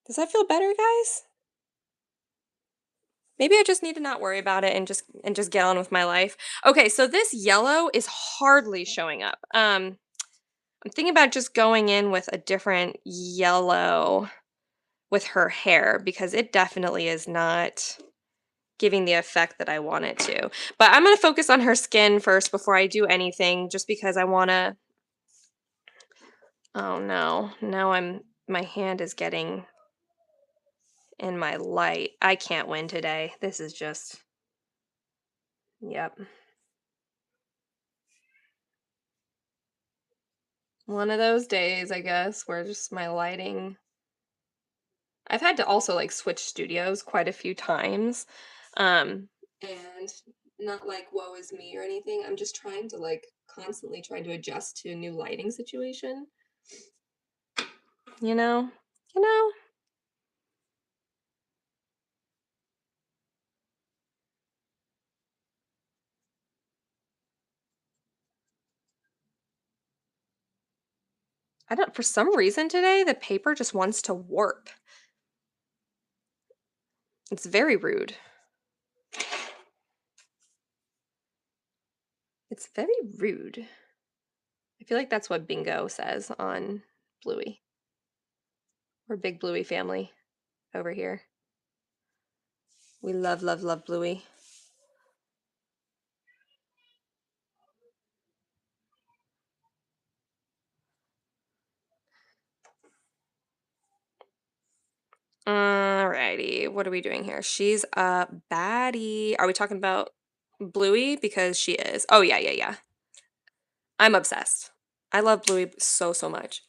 Does that feel better, guys? Maybe I just need to not worry about it and just get on with my life. Okay, so this yellow is hardly showing up. I'm thinking about just going in with a different yellow with her hair because it definitely is not giving the effect that I want it to. But I'm going to focus on her skin first before I do anything just because I want to. Oh no. Now my hand is getting in my light. I can't win today. This is just yep. One of those days, I guess, where just my lighting. I've had to also like switch studios quite a few times. And not like woe is me or anything. I'm just trying to like constantly trying to adjust to a new lighting situation. You know? You know? I don't for some reason today the paper just wants to warp. It's very rude. It's very rude. I feel like that's what Bingo says on Bluey. We're big Bluey family over here. We love, love, love Bluey. Alrighty, what are we doing here? She's a baddie. Are we talking about Bluey? Because she is. Oh, yeah, yeah, yeah. I'm obsessed. I love Bluey so, so much.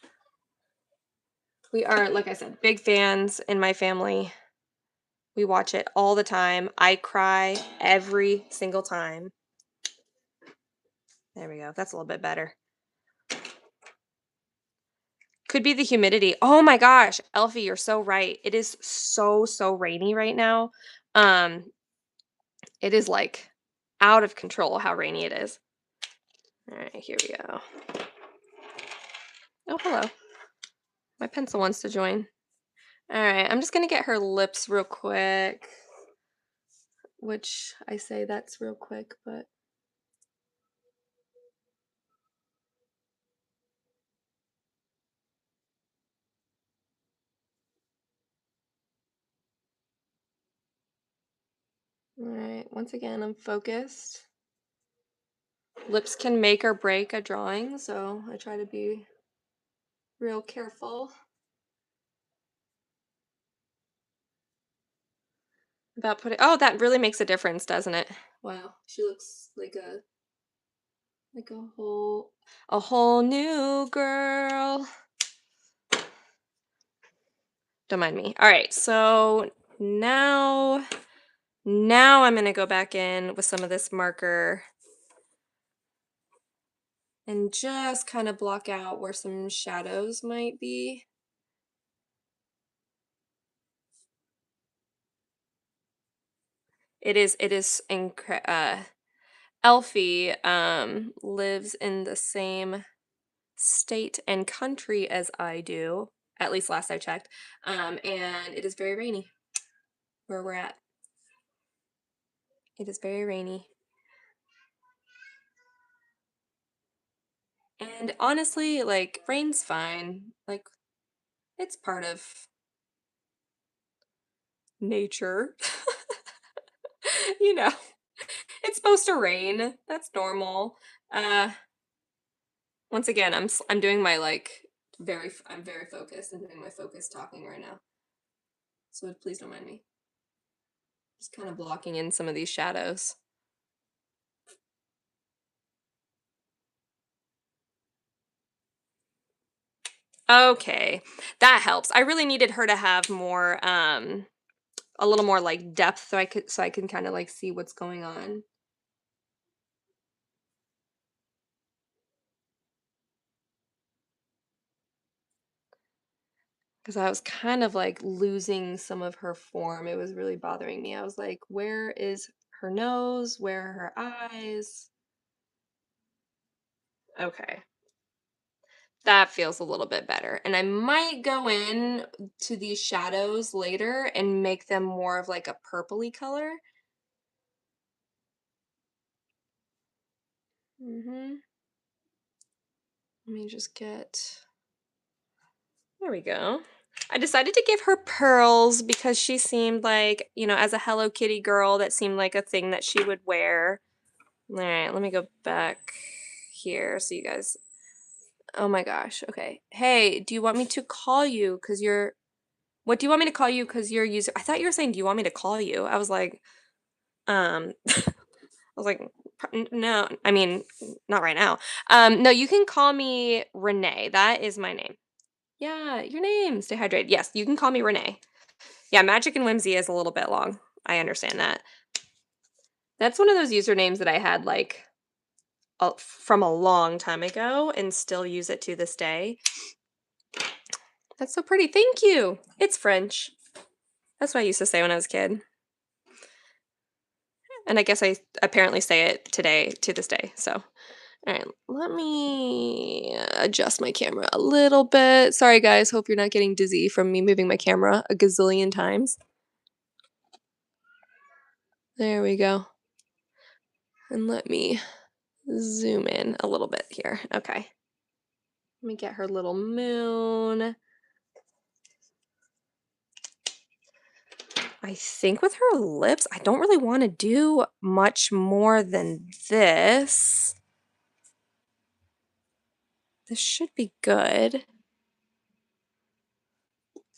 We are, like I said, big fans in my family. We watch it all the time. I cry every single time. There we go. That's a little bit better. Could be the humidity. Oh my gosh, Elfie, you're so right. It is so, so rainy right now. Um, it is like out of control how rainy it is. All right, here we go. Oh, hello. My pencil wants to join. All right, I'm just gonna get her lips real quick. Which I say that's real quick, but all right, once again, I'm focused. Lips can make or break a drawing, so I try to be real careful about putting. Oh, that really makes a difference, doesn't it? Wow, she looks like a whole new girl. Don't mind me. All right, so now I'm going to go back in with some of this marker and just kind of block out where some shadows might be. It is Elfie lives in the same state and country as I do, at least last I checked. And it is very rainy where we're at. It is very rainy. And honestly, like, rain's fine. Like, it's part of nature. You know, it's supposed to rain. That's normal. Uh, once again, I'm doing my like I'm very focused. I'm doing my focus talking right now. So please don't mind me. Just kind of blocking in some of these shadows. Okay, that helps. I really needed her to have more, a little more like depth so I can kind of like see what's going on. Because I was kind of like losing some of her form. It was really bothering me. I was like, where is her nose? Where are her eyes? Okay. That feels a little bit better. And I might go in to these shadows later and make them more of like a purpley color. Mm-hmm. Let me just get, there we go. I decided to give her pearls because she seemed like, as a Hello Kitty girl, that seemed like a thing that she would wear. All right, let me go back here so you guys. Oh my gosh. Okay. Hey, do you want me to call you because you're. What do you want me to call you because you're user? I thought you were saying, do you want me to call you? I was like, I was like, No, I mean, not right now. No, you can call me Renee. That is my name. Yeah, your name. Stay hydrated. Yes, you can call me Renee. Yeah, Magic and Whimsy is a little bit long. I understand that. That's one of those usernames that I had like from a long time ago and still use it to this day. That's so pretty. Thank you. It's French. That's what I used to say when I was a kid. And I guess I apparently say it today to this day. So, all right, let me adjust my camera a little bit. Sorry, guys. Hope you're not getting dizzy from me moving my camera a gazillion times. There we go. And let me zoom in a little bit here. Okay. Let me get her little moon. I think with her lips, I don't really want to do much more than this. This should be good.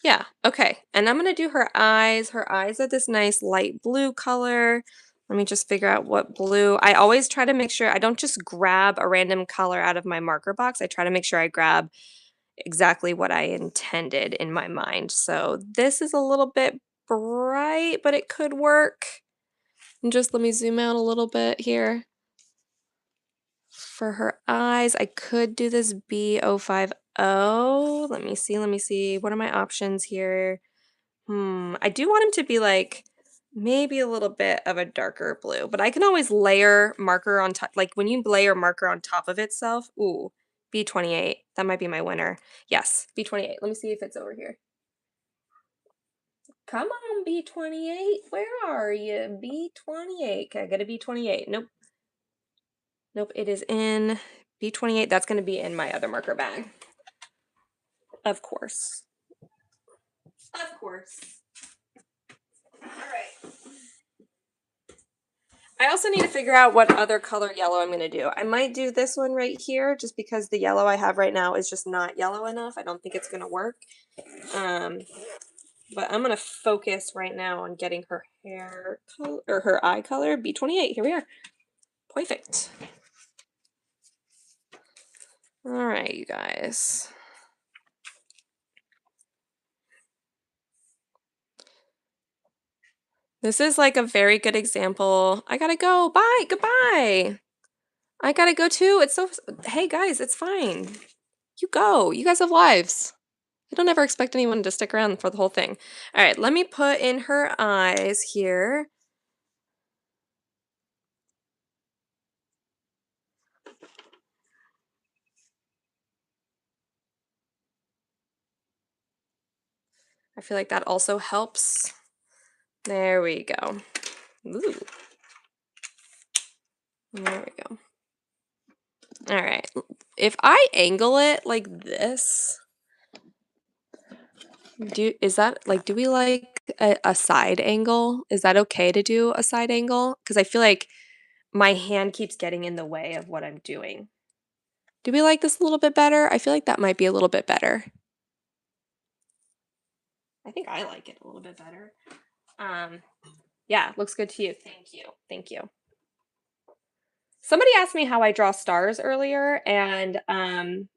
Yeah, okay. And I'm going to do her eyes. Her eyes are this nice light blue color. Let me just figure out what blue. I always try to make sure I don't just grab a random color out of my marker box. I try to make sure I grab exactly what I intended in my mind. So this is a little bit bright, but it could work. And just let me zoom out a little bit here. For her eyes, I could do this B050. Let me see. What are my options here? I do want him to be like maybe a little bit of a darker blue, but I can always layer marker on top. Like when you layer marker on top of itself, ooh, B28. That might be my winner. Yes, B28. Let me see if it's over here. Come on, B28. Where are you? B28. Okay, I got a B28. Nope. Nope, it is in B28. That's going to be in my other marker bag. Of course. Of course. All right. I also need to figure out what other color yellow I'm going to do. I might do this one right here just because the yellow I have right now is just not yellow enough. I don't think it's going to work. But I'm going to focus right now on getting her hair color or her eye color. B28. Here we are. Perfect. All right, you guys. This is like a very good example. I gotta go. Bye. Goodbye. I gotta go too. It's so. Hey guys, it's fine. You go. You guys have lives. I don't ever expect anyone to stick around for the whole thing. All right, let me put in her eyes here. I feel like that also helps. There we go. Ooh. There we go. All right. If I angle it like this, do we like a side angle? Is that okay to do a side angle? Because I feel like my hand keeps getting in the way of what I'm doing. Do we like this a little bit better? I feel like that might be a little bit better. I think I like it a little bit better. Yeah, looks good to you. Thank you. Thank you. Somebody asked me how I draw stars earlier, and I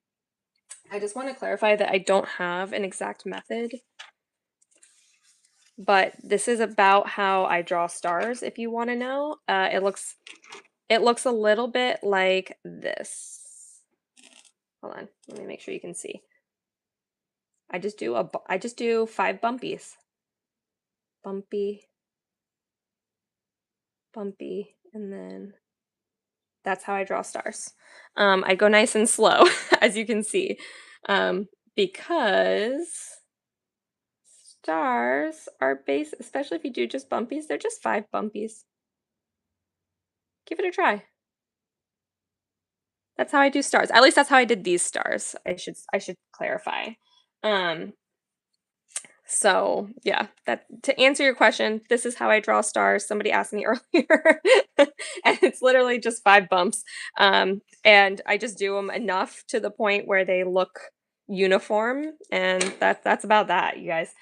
just want to clarify that I don't have an exact method, but this is about how I draw stars if you want to know. It looks a little bit like this. Hold on, let me make sure you can see. I just do 5 bumpies. Bumpy, bumpy, and then that's how I draw stars. I go nice and slow, as you can see, because stars are base, especially if you do just bumpies, they're just 5 bumpies. Give it a try. That's how I do stars. At least that's how I did these stars. I should clarify. So yeah, that to answer your question, this is how I draw stars. Somebody asked me earlier, and it's literally just 5 bumps. And I just do them enough to the point where they look uniform, and that's about that, you guys.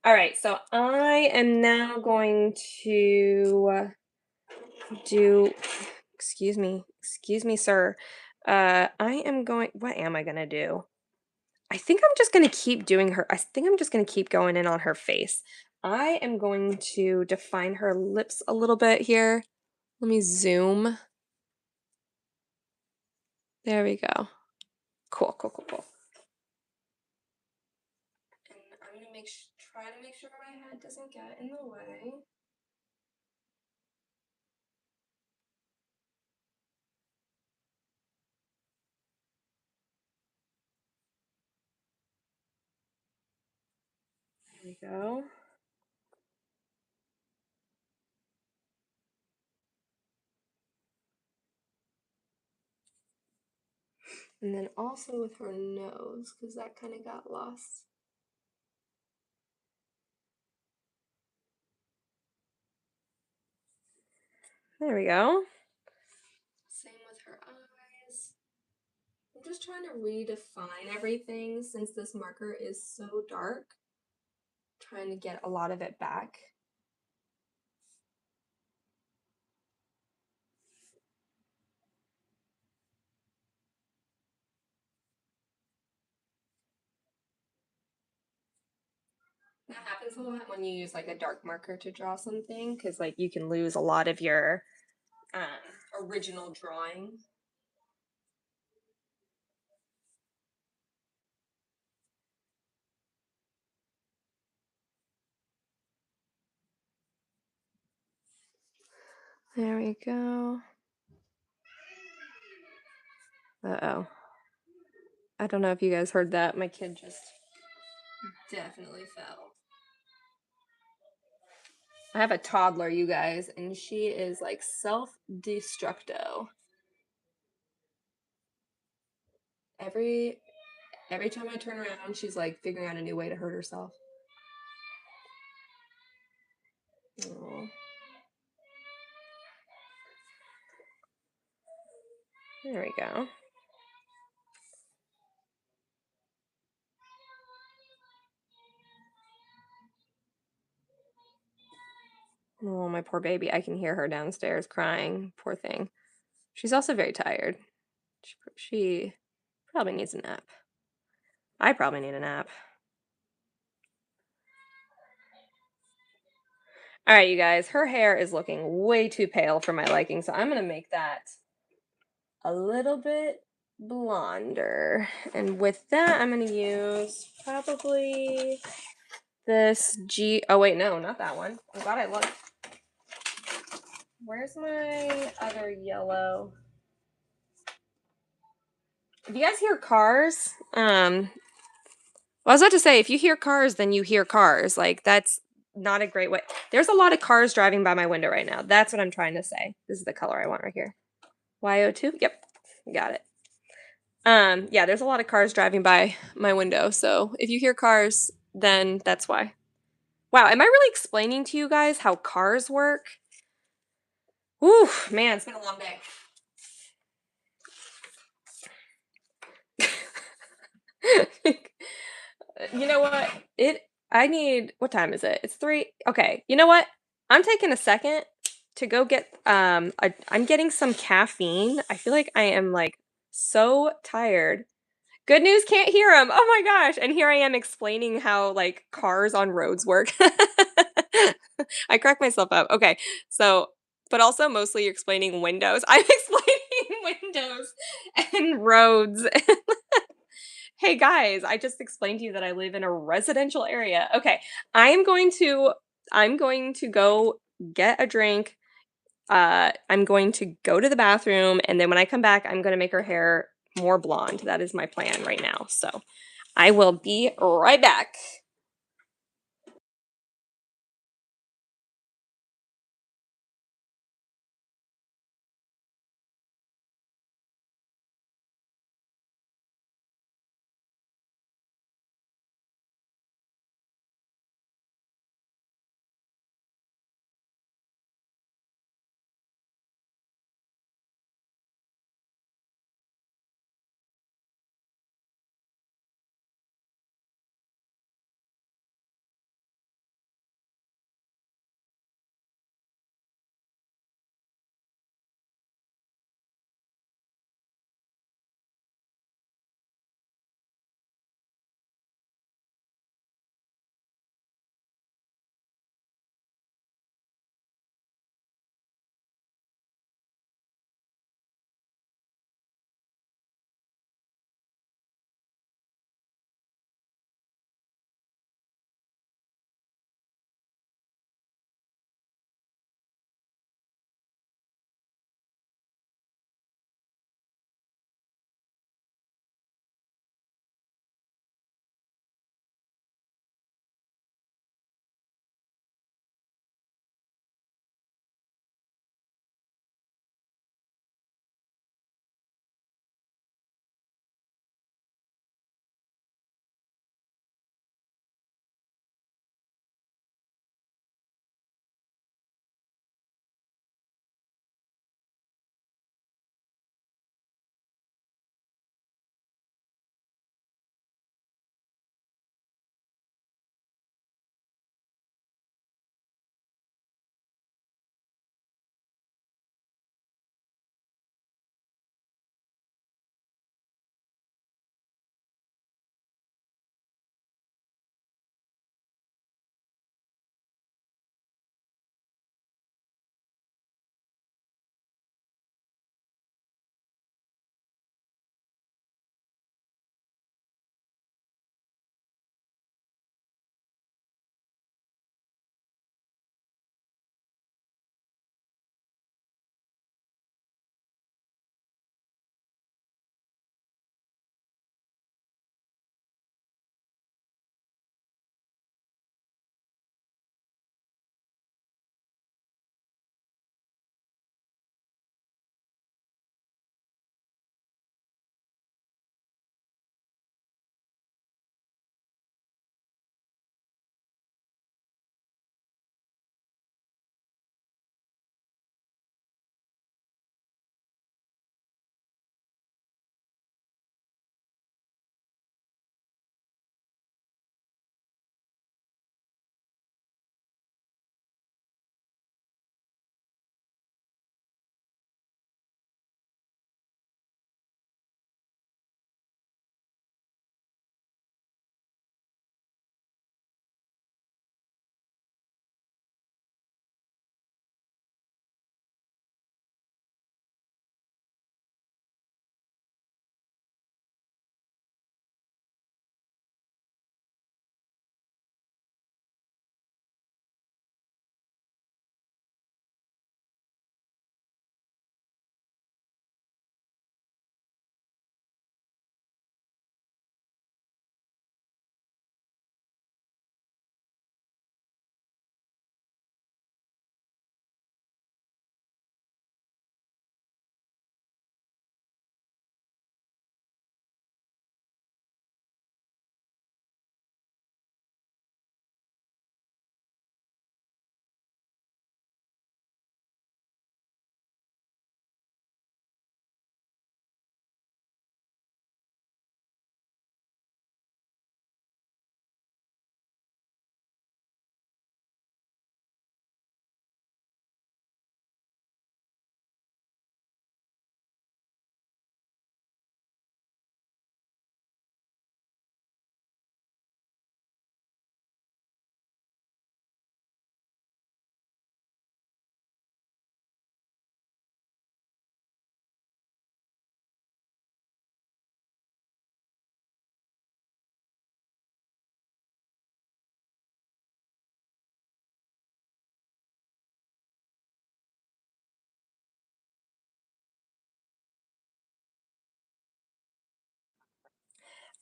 All right, so I am now going to do, excuse me, sir. What am I gonna do? I think I'm just gonna keep doing her. I think I'm just gonna keep going in on her face. I am going to define her lips a little bit here. Let me zoom. There we go. Cool, cool, cool, cool. And I'm gonna try to make sure my head doesn't get in the way. There we go. And then also with her nose, because that kind of got lost. There we go. Same with her eyes. I'm just trying to redefine everything since this marker is so dark. Trying to get a lot of it back. That happens a lot when you use like a dark marker to draw something, because like you can lose a lot of your original drawing. There we go. Uh-oh. I don't know if you guys heard that. My kid just definitely fell. I have a toddler, you guys, and she is like self-destructo. Every time I turn around, she's like figuring out a new way to hurt herself. Aww. There we go. Oh, my poor baby. I can hear her downstairs crying. Poor thing. She's also very tired. She probably needs a nap. I probably need a nap. All right, you guys. Her hair is looking way too pale for my liking, so I'm going to make that a little bit blonder. And with that, I'm going to use probably this Oh, wait, no, not that one. I'm glad I looked. Where's my other yellow? If you guys hear cars, Well, I was about to say, if you hear cars, then you hear cars. Like, that's not a great way. There's a lot of cars driving by my window right now. That's what I'm trying to say. This is the color I want right here. YO2? Yep. Got it. Yeah, there's a lot of cars driving by my window. So if you hear cars, then that's why. Wow, am I really explaining to you guys how cars work? Whew, man, it's been a long day. You know what? I need, what time is it? It's 3. Okay. You know what? I'm taking a second to go get I'm getting some caffeine. I feel like I am like so tired. Good news, can't hear them. Oh my gosh. And here I am explaining how like cars on roads work. I crack myself up. Okay. So, but also mostly you're explaining windows. I'm explaining windows and roads. Hey guys, I just explained to you that I live in a residential area. Okay, I am going to I'm going to go get a drink. I'm going to go to the bathroom, and then when I come back, I'm going to make her hair more blonde. That is my plan right now. So, I will be right back.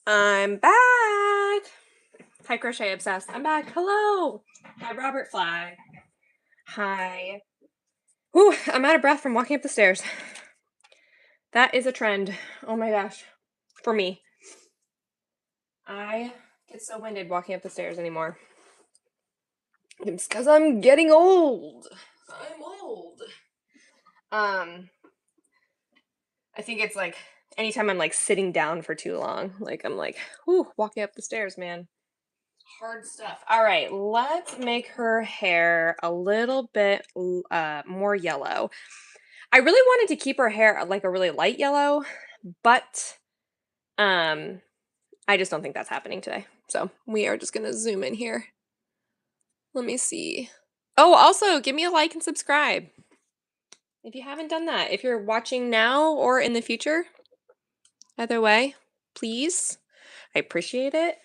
I'm back. Hi, Crochet Obsessed. I'm back. Hello. Hi, Robert Fly. Hi. Whew, I'm out of breath from walking up the stairs. That is a trend. Oh my gosh. For me. I get so winded walking up the stairs anymore. It's because I'm getting old. I'm old. I think it's like anytime I'm like sitting down for too long, like I'm like, whew, walking up the stairs, man. Hard stuff. All right, let's make her hair a little bit more yellow. I really wanted to keep her hair like a really light yellow, but um I just don't think that's happening today. So we are just gonna zoom in here. Let me see. Oh, also give me a like and subscribe if you haven't done that. If you're watching now or in the future, either way, please. I appreciate it.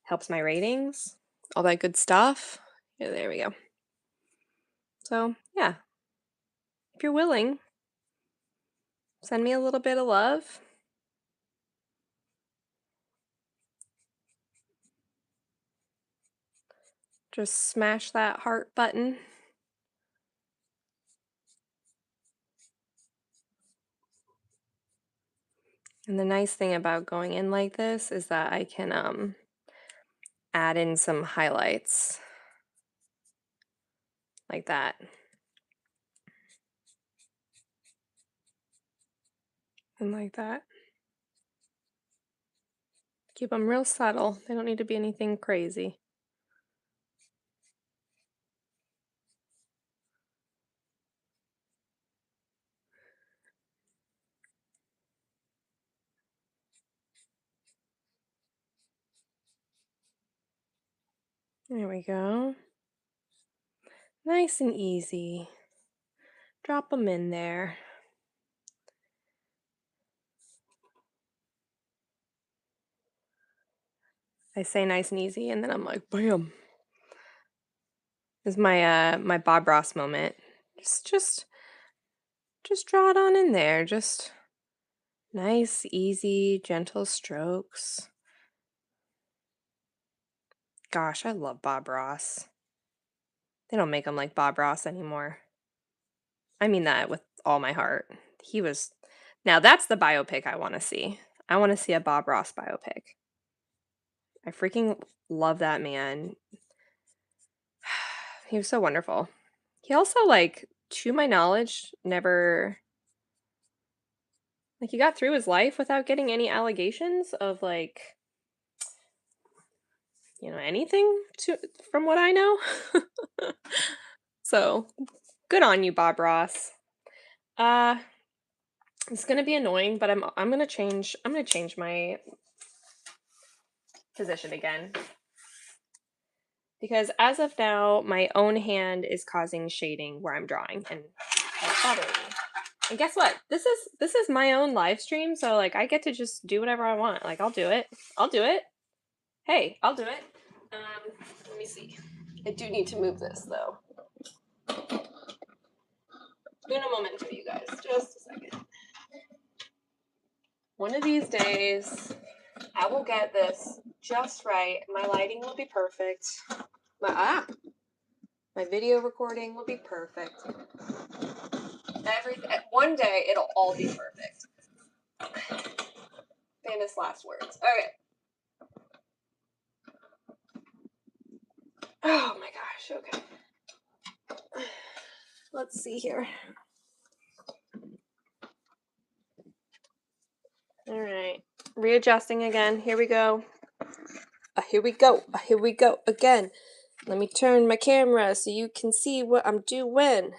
Helps my ratings, all that good stuff. Yeah, there we go. So yeah, if you're willing, send me a little bit of love. Just smash that heart button. And the nice thing about going in like this is that I can add in some highlights like that. And like that. Keep them real subtle. They don't need to be anything crazy. There we go. Nice and easy. Drop them in there. I say nice and easy, and then I'm like, bam. This is my Bob Ross moment. Just draw it on in there. Just nice, easy, gentle strokes. Gosh, I love Bob Ross. They don't make them like Bob Ross anymore. I mean that with all my heart. He was. Now that's the biopic I want to see. I want to see a Bob Ross biopic. I freaking love that man. He was so wonderful. He also, like, to my knowledge, never like he got through his life without getting any allegations of like, anything to from what I know. So, good on you, Bob Ross. Uh it's going to be annoying, but I'm going to change my position again. Because as of now, my own hand is causing shading where I'm drawing, and that's bothering me. And guess what? This is my own live stream, so like I get to just do whatever I want. Like I'll do it. I'll do it. Hey, I'll do it. Let me see. I do need to move this though. Uno momento, you guys. Just a second. One of these days, I will get this just right. My lighting will be perfect. My video recording will be perfect. One day it'll all be perfect. Famous last words. Okay. Oh my gosh. Okay. Let's see here. All right. Readjusting again. Here we go. Here we go. Here we go again. Let me turn my camera so you can see what I'm doing.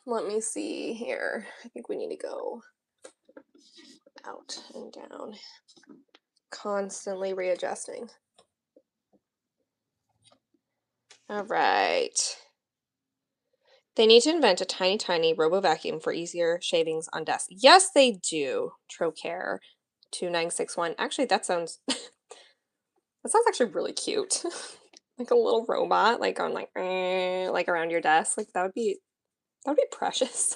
Let me see here. I think we need to go out and down. Constantly readjusting. All right. They need to invent a tiny, tiny robo-vacuum for easier shavings on desks. Yes, they do, Trocare 2961. Actually, that sounds actually really cute. like a little robot, like on like around your desk. Like that would be precious.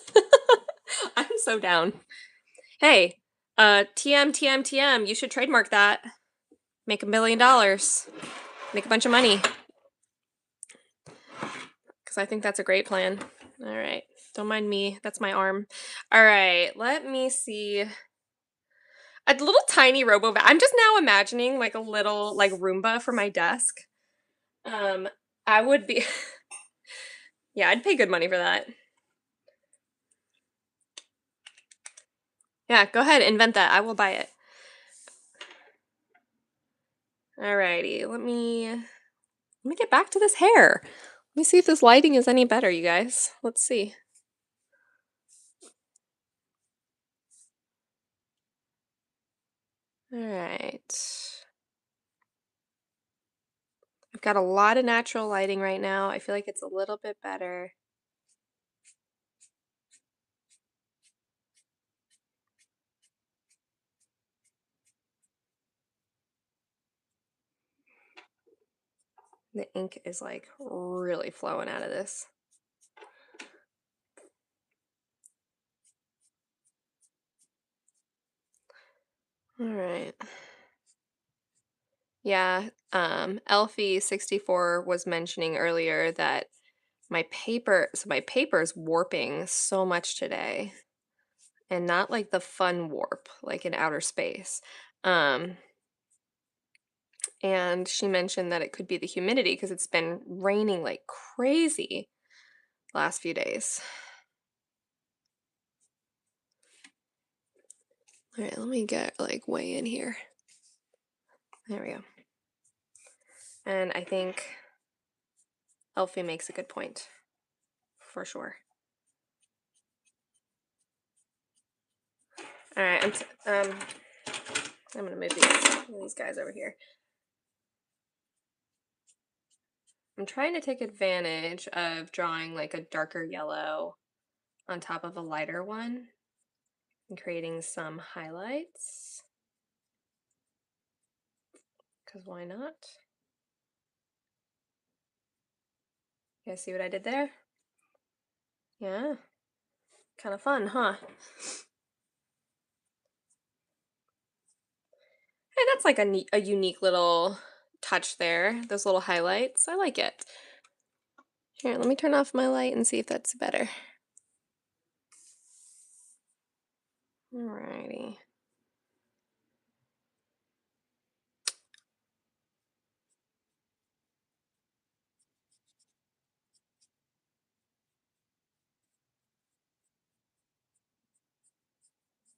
I'm so down. Hey, TM, TM, TM, you should trademark that. Make $1 million. Make a bunch of money. Because I think that's a great plan. All right. Don't mind me. That's my arm. All right. Let me see. A little tiny I'm just now imagining like a little like Roomba for my desk. Um, I would be yeah, I'd pay good money for that. Yeah, go ahead, invent that. I will buy it. Alrighty, let me get back to this hair. Let me see if this lighting is any better, you guys. Let's see. All right. I've got a lot of natural lighting right now. I feel like it's a little bit better. The ink is like really flowing out of this. All right. Yeah, Elfie64 was mentioning earlier that my paper's warping so much today, and not like the fun warp, like in outer space. Um, and she mentioned that it could be the humidity because it's been raining like crazy last few days. All right, let me get like way in here. There we go. And I think Elfie makes a good point, for sure. All right, I'm gonna move these guys over here. I'm trying to take advantage of drawing like a darker yellow on top of a lighter one and creating some highlights. Because why not? You guys see what I did there? Yeah. Kind of fun, huh? Hey, that's like a unique little touch there. Those little highlights. I like it. Here, let me turn off my light and see if that's better. Alrighty.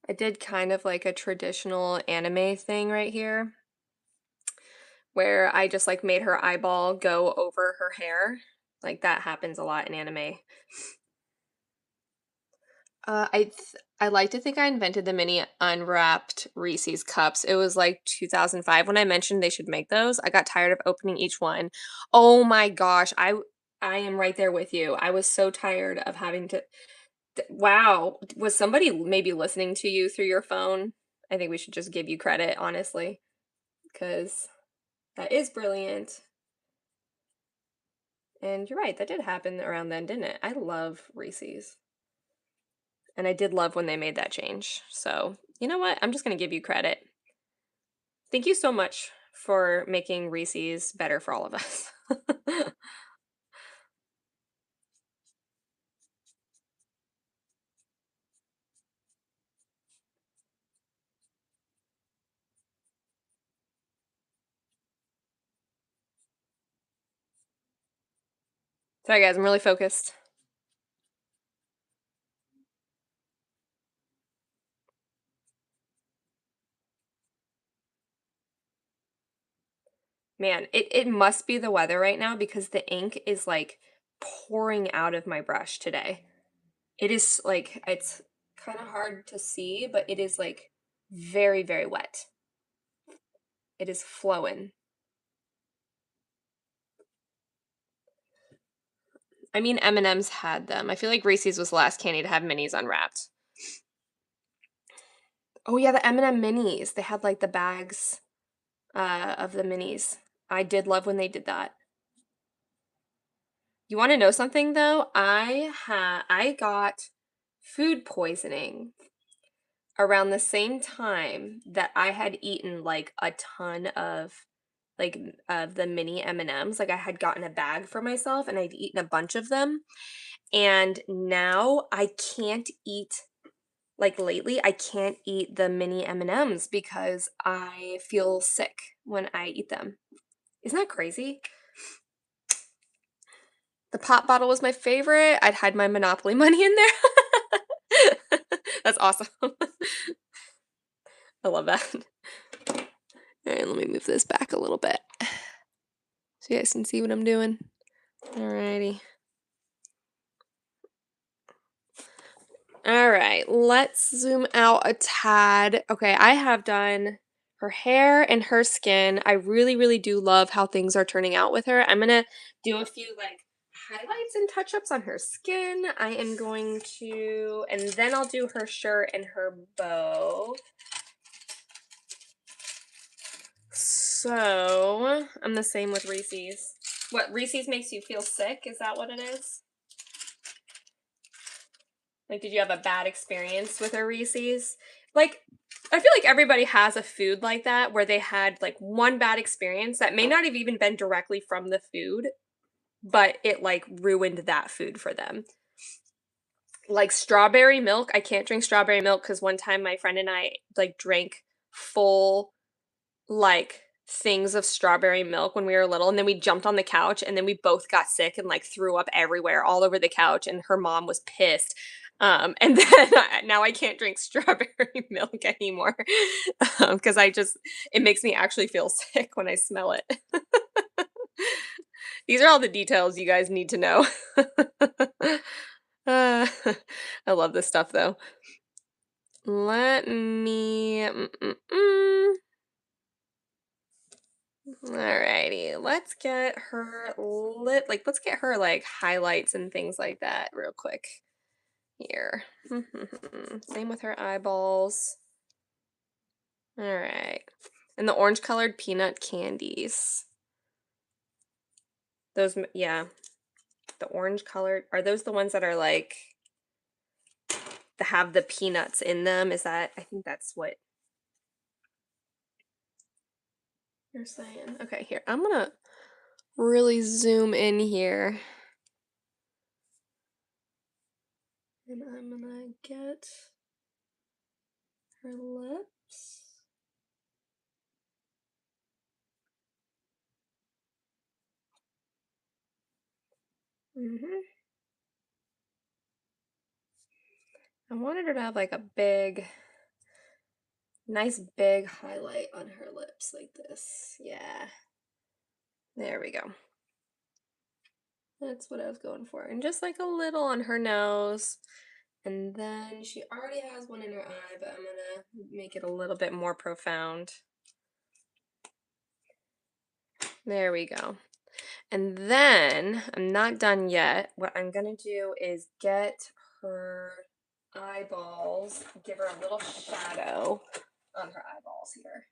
I did kind of like a traditional anime thing right here, where I just like made her eyeball go over her hair. Like that happens a lot in anime. I like to think I invented the mini unwrapped Reese's cups. It was like 2005 when I mentioned they should make those. I got tired of opening each one. Oh my gosh, I am right there with you. I was so tired of having to wow, was somebody maybe listening to you through your phone? I think we should just give you credit, honestly, because that is brilliant. And you're right, that did happen around then, didn't it? I love Reese's. And I did love when they made that change. So, you know what? I'm just going to give you credit. Thank you so much for making Reese's better for all of us. Sorry, guys, I'm really focused. Man, it must be the weather right now because the ink is like pouring out of my brush today. It is like, it's kind of hard to see, but it is like very, very wet. It is flowing. I mean, M&M's had them. I feel like Reese's was the last candy to have minis unwrapped. Oh yeah, the M&M minis. They had like the bags of the minis. I did love when they did that. You want to know something though? I got food poisoning around the same time that I had eaten like a ton of like of the mini M&Ms. Like I had gotten a bag for myself and I'd eaten a bunch of them. And now I can't eat like lately I can't eat the mini M&Ms because I feel sick when I eat them. Isn't that crazy? The pop bottle was my favorite. I'd hide my Monopoly money in there. That's awesome. I love that. All right, let me move this back a little bit so you guys can see what I'm doing. Alrighty. All right, let's zoom out a tad. Okay, I have done her hair and her skin. I really, really do love how things are turning out with her. I'm gonna do a few like highlights and touch-ups on her skin. I am going to, and then I'll do her shirt and her bow. So, I'm the same with Reese's. What, Reese's makes you feel sick? Is that what it is? Like, did you have a bad experience with a Reese's? Like, I feel like everybody has a food like that where they had like one bad experience that may not have even been directly from the food, but it like ruined that food for them. Like strawberry milk, I can't drink strawberry milk because one time my friend and I like drank full like things of strawberry milk when we were little and then we jumped on the couch and then we both got sick and like threw up everywhere all over the couch and her mom was pissed. And then now I can't drink strawberry milk anymore because I just it makes me actually feel sick when I smell it. These are all the details you guys need to know. uh, I love this stuff though. Let me Alrighty, let's get her let's get her like highlights and things like that real quick here. Same with her eyeballs. All right. And the orange colored peanut candies. Those, yeah, the orange colored, are those the ones that are like, that have the peanuts in them? Is that, I think that's what you're saying. Okay, here, I'm gonna really zoom in here. And I'm gonna get her lips. I wanted her to have like a big, nice big highlight on her lips like this. Yeah. There we go. That's what I was going for. And just like a little on her nose. And then she already has one in her eye, but I'm gonna make it a little bit more profound. There we go. And then I'm not done yet. What I'm gonna do is get her eyeballs, give her a little shadow on her eyeballs here.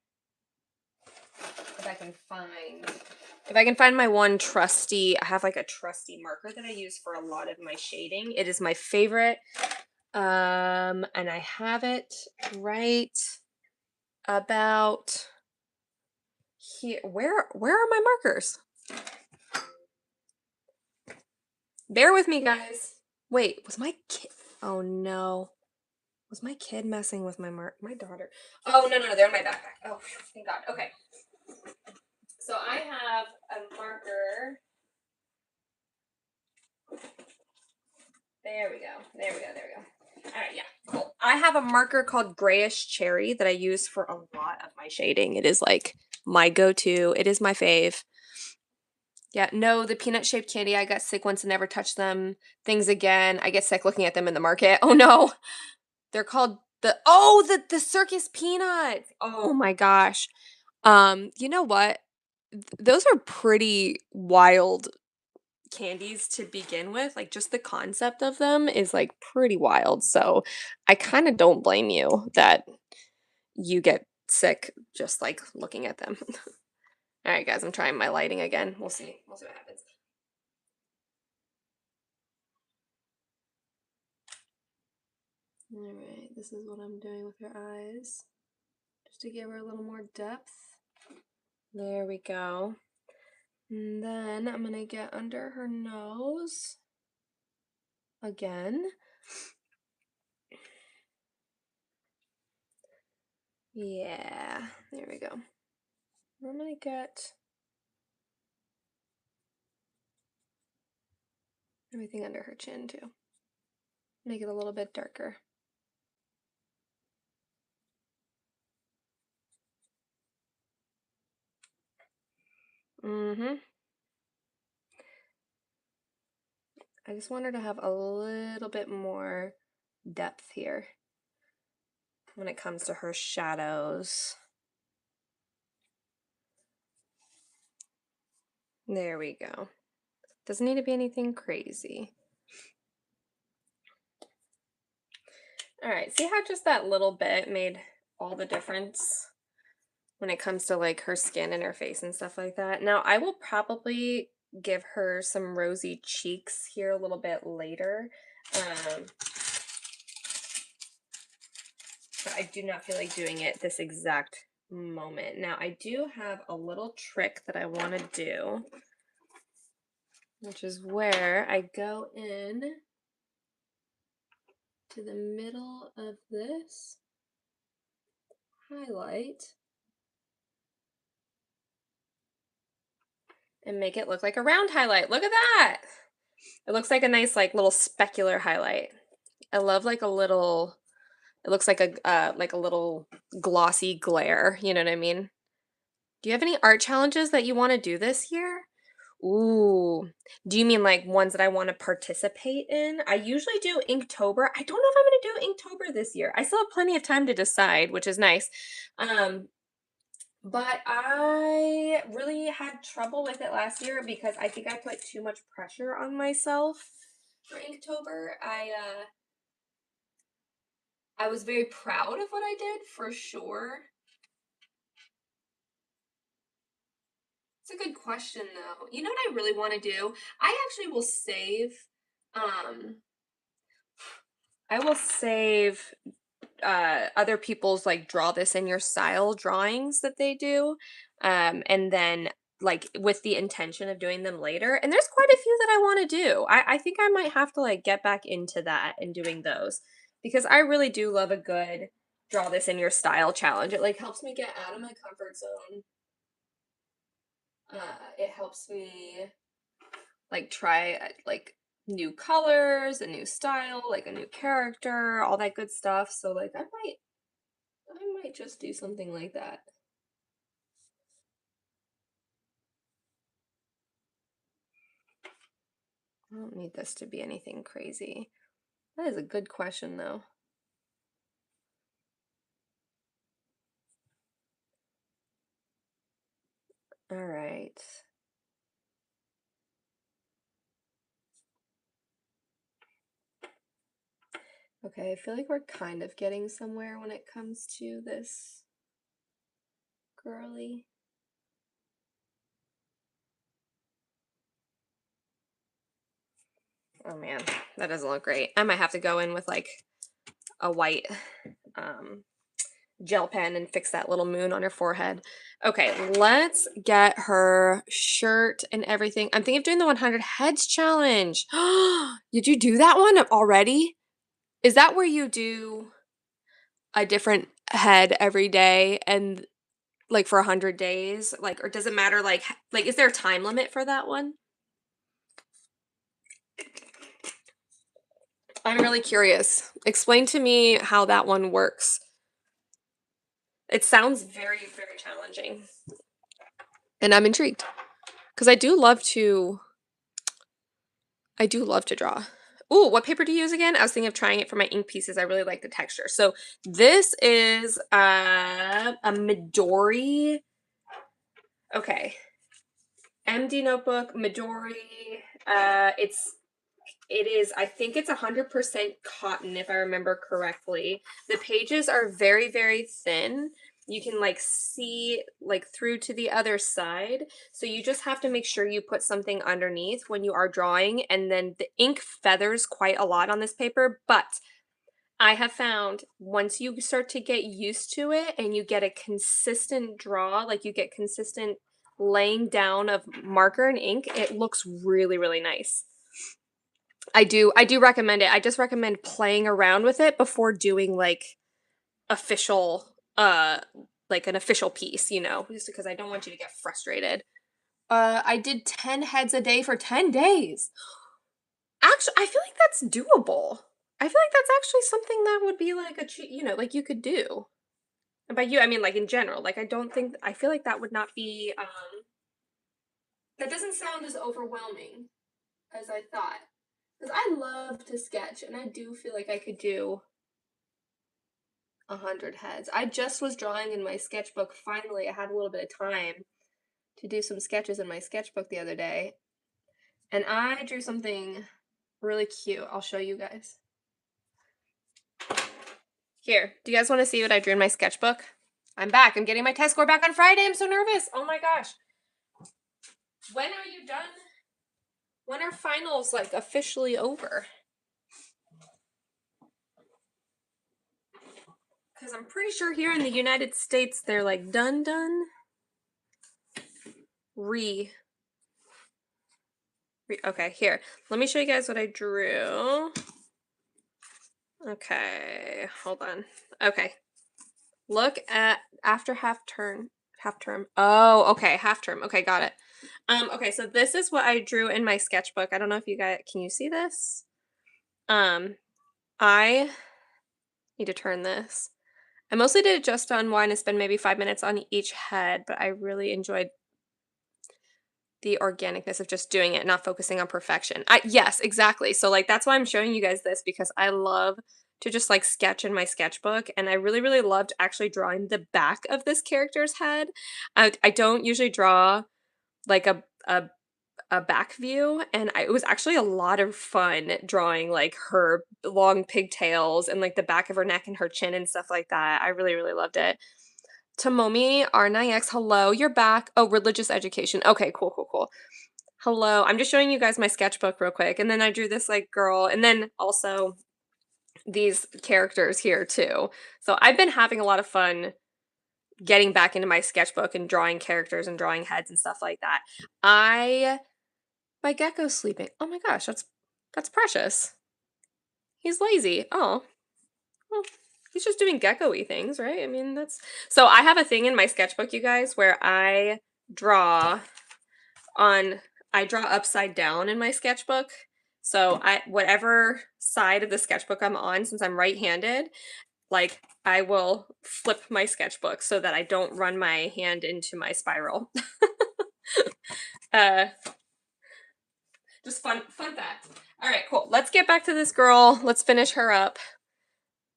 If I can find my one trusty, I have like a trusty marker that I use for a lot of my shading. It is my favorite. And I have it right about here. Where are my markers? Bear with me, guys. Wait, was my kid? Oh no. Was my kid messing with my daughter? Oh no, they're in my backpack. Oh, thank God. Okay. So I have a marker. There we go. All right, yeah, cool. I have a marker called Grayish Cherry that I use for a lot of my shading. It is like my go-to. It is my fave. Yeah, no, the peanut shaped candy, I got sick once and never touched them. Things again, I get sick looking at them in the market. Oh no. They're called the circus peanuts. Oh my gosh. You know what? Those are pretty wild candies to begin with. Like just the concept of them is like pretty wild. So I kind of don't blame you that you get sick just like looking at them. All right, guys, I'm trying my lighting again. We'll see. We'll see what happens. Alright, this is what I'm doing with her eyes. Just to give her a little more depth. There we go. And then I'm gonna get under her nose again. Yeah, there we go. I'm gonna get everything under her chin too. Make it a little bit darker. Mm-hmm. I just want her to have a little bit more depth here when it comes to her shadows. There we go. Doesn't need to be anything crazy. All right, see how just that little bit made all the difference when it comes to like her skin and her face and stuff like that? Now, I will probably give her some rosy cheeks here a little bit later. But I do not feel like doing it this exact moment. Now, I do have a little trick that I want to do, which is where I go in to the middle of this highlight and make it look like a round highlight. Look at that! It looks like a nice like little specular highlight. I love like a little, it looks like a little glossy glare, you know what I mean? Do you have any art challenges that you want to do this year? Ooh, do you mean like ones that I want to participate in? I usually do Inktober. I don't know if I'm going to do Inktober this year. I still have plenty of time to decide, which is nice. But I really had trouble with it last year because I think I put too much pressure on myself for Inktober. I was very proud of what I did for sure. It's a good question though. You know what I really want to do? I actually will save um I will save other people's like draw this in your style drawings that they do, and then like with the intention of doing them later. And there's quite a few that I want to do. I think I might have to like get back into that and doing those because I really do love a good draw this in your style challenge. It like helps me get out of my comfort zone. It helps me like try like new colors, a new style, like a new character, all that good stuff. So like I might just do something like that. I don't need this to be anything crazy. That is a good question though. All right. Okay, I feel like we're kind of getting somewhere when it comes to this girly. Oh man, that doesn't look great. I might have to go in with like a white gel pen and fix that little moon on her forehead. Okay, let's get her shirt and everything. I'm thinking of doing the 100 heads challenge. Did you do that one already? Is that where you do a different head every day and like for 100 days? Like, or does it matter? Like, is there a time limit for that one? I'm really curious. Explain to me how that one works. It sounds very, very challenging. And I'm intrigued because I do love to draw. Ooh, what paper do you use again? I was thinking of trying it for my ink pieces. I really like the texture. So this is a Midori. Okay. MD notebook, Midori. It is, I think it's 100% cotton if I remember correctly. The pages are very, very thin. You can like see like through to the other side. So you just have to make sure you put something underneath when you are drawing, and then the ink feathers quite a lot on this paper, but I have found once you start to get used to it and you get a consistent draw, like you get consistent laying down of marker and ink, it looks really, really nice. I do recommend it. I just recommend playing around with it before doing official like an official piece, just because I don't want you to get frustrated. I did 10 heads a day for 10 days. Actually, I feel like that's doable. I feel like that's actually something that would be like like you could do. And by you, I mean like in general. Like I feel like that would not be that doesn't sound as overwhelming as I thought. Because I love to sketch and I do feel like I could do 100 heads. I just was drawing in my sketchbook. Finally, I had a little bit of time to do some sketches in my sketchbook the other day. And I drew something really cute. I'll show you guys. Here, do you guys want to see what I drew in my sketchbook? I'm back. I'm getting my test score back on Friday. I'm so nervous. Oh my gosh. When are you done? When are finals like officially over? Because I'm pretty sure here in the United States they're like done. Okay, here. Let me show you guys what I drew. Okay, hold on. Okay. Look at after half term. Oh, okay, half term. Okay, got it. Okay, so this is what I drew in my sketchbook. I don't know if you guys can you see this? I need to turn this. I mostly did it just to unwind and spend maybe 5 minutes on each head, but I really enjoyed the organicness of just doing it, not focusing on perfection. Yes, exactly. So like that's why I'm showing you guys this because I love to just like sketch in my sketchbook and I really really loved actually drawing the back of this character's head. I don't usually draw like a back view and it was actually a lot of fun drawing like her long pigtails and like the back of her neck and her chin and stuff like that. I really really loved it. Tomomi R9X, hello, you're back. Oh, religious education. Okay, cool. Hello. I'm just showing you guys my sketchbook real quick. And then I drew this like girl and then also these characters here too. So I've been having a lot of fun getting back into my sketchbook and drawing characters and drawing heads and stuff like that. My gecko's sleeping. Oh my gosh, that's precious. He's lazy. Oh. Well, he's just doing gecko-y things, right? I mean, that's so I have a thing in my sketchbook, you guys, where draw I draw upside down in my sketchbook. So whatever side of the sketchbook I'm on, since I'm right-handed, like I will flip my sketchbook so that I don't run my hand into my spiral. uh just fun fact. All right, cool. Let's get back to this girl. Let's finish her up.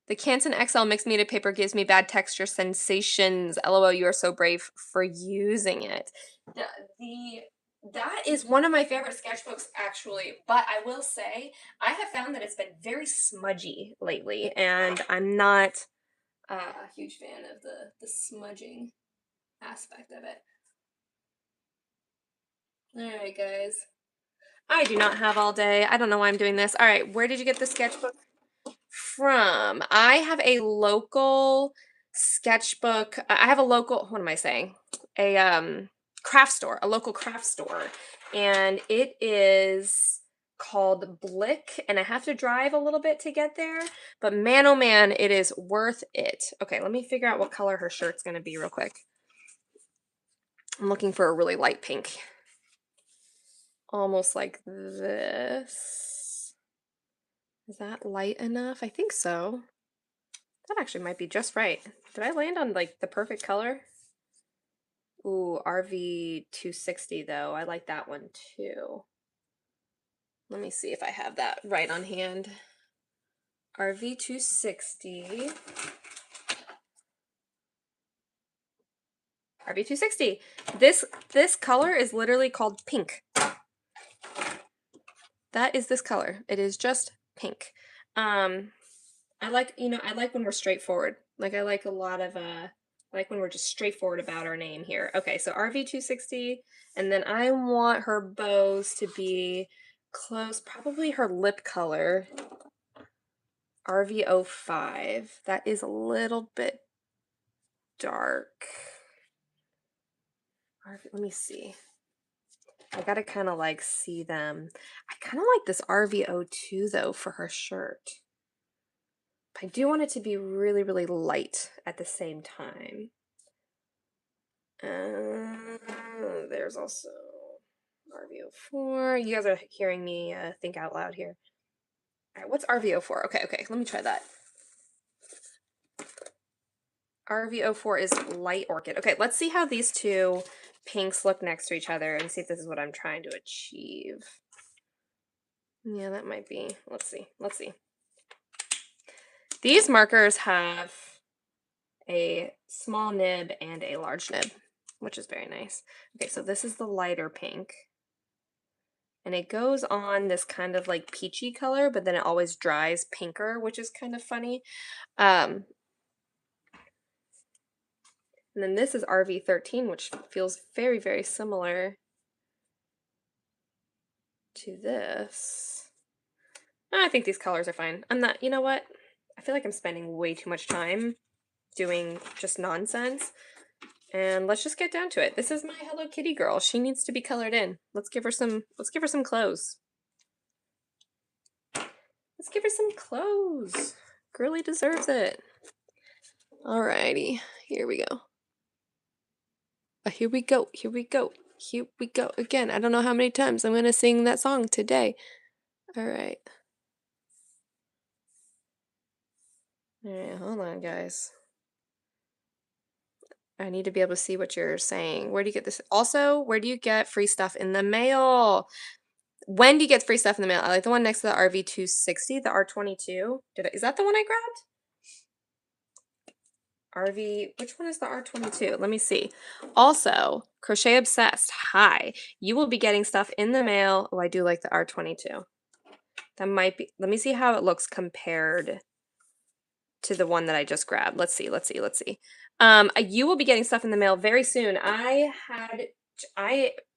The Canson XL mixed media paper gives me bad texture sensations. LOL, you are so brave for using it. That is one of my favorite sketchbooks, actually. But I will say, I have found that it's been very smudgy lately, and I'm not a huge fan of the smudging aspect of it. All right, guys. I do not have all day. I don't know why I'm doing this. All right, where did you get the sketchbook from? I have a local sketchbook. I have a local, what am I saying? A craft store, a local craft store. And it is called Blick, and I have to drive a little bit to get there, but man oh man, it is worth it. Okay, let me figure out what color her shirt's gonna be real quick. I'm looking for a really light pink. Almost like this. Is that light enough? I think so. That actually might be just right. Did I land on like the perfect color? Ooh, RV 260 though. I like that one too. Let me see if I have that right on hand. RV 260. RV 260. This color is literally called pink. That is this color. It is just pink. I like, I like when we're straightforward. Like I like a lot of like when we're just straightforward about our name here. Okay, so RV260, and then I want her bows to be close, probably her lip color. RV05. That is a little bit dark. Let me see. I gotta kind of like see them. I kind of like this RV02 though for her shirt. I do want it to be really, really light at the same time. There's also RV04. You guys are hearing me think out loud here. All right, what's RV04? Okay, let me try that. RV04 is light orchid. Okay, let's see how these two pinks look next to each other and see if this is what I'm trying to achieve. Yeah, that might be. Let's see. These markers have a small nib and a large nib, which is very nice. Okay, so this is the lighter pink. And it goes on this kind of like peachy color, but then it always dries pinker, which is kind of funny. And then this is RV13, which feels very, very similar to this. I think these colors are fine. I'm not, you know what? I feel like I'm spending way too much time doing just nonsense. And let's just get down to it. This is my Hello Kitty girl. She needs to be colored in. Let's give her some clothes. Let's give her some clothes. Girly deserves it. Alrighty, here we go. Here we go. Again, I don't know how many times I'm gonna sing that song today. Alright. Alright, hold on, guys. I need to be able to see what you're saying. Where do you get this? Also, where do you get free stuff in the mail? When do you get free stuff in the mail? I like the one next to the RV260, the R22. Is that the one I grabbed? Which one is the R22? Let me see. Also, Crochet Obsessed, hi. You will be getting stuff in the mail. Oh, I do like the R22. That might be, let me see how it looks compared to the one that I just grabbed. Let's see. You will be getting stuff in the mail very soon. I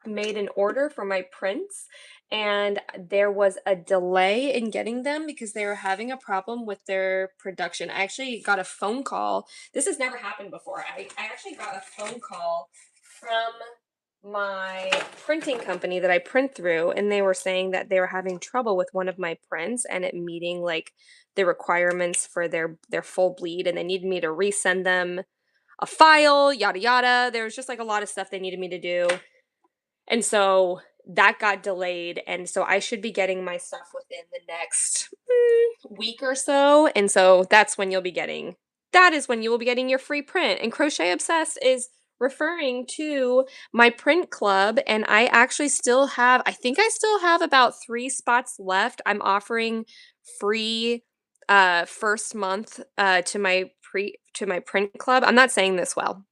made an order for my prints and there was a delay in getting them because they were having a problem with their production. I actually got a phone call. This has never happened before. I actually got a phone call from my printing company that I print through, and they were saying that they were having trouble with one of my prints and it meeting like the requirements for their full bleed, and they needed me to resend them a file, yada yada. There was just like a lot of stuff they needed me to do. And so that got delayed, and so I should be getting my stuff within the next week or so. And so that is when you will be getting your free print. And Crochet Obsessed is referring to my print club, and I actually I think I still have about 3 spots left. I'm offering free first month to my print club. I'm not saying this well.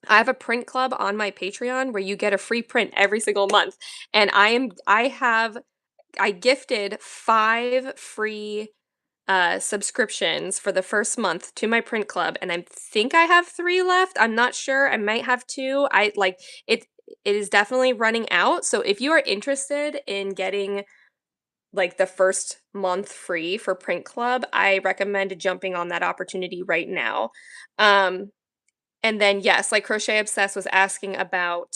I have a print club on my Patreon where you get a free print every single month. And I gifted 5 free subscriptions for the first month to my print club, and I think I have 3 left. I'm not sure. I might have 2. It is definitely running out. So if you are interested in getting like the first month free for print club, I recommend jumping on that opportunity right now. And then yes, like Crochet Obsessed was asking about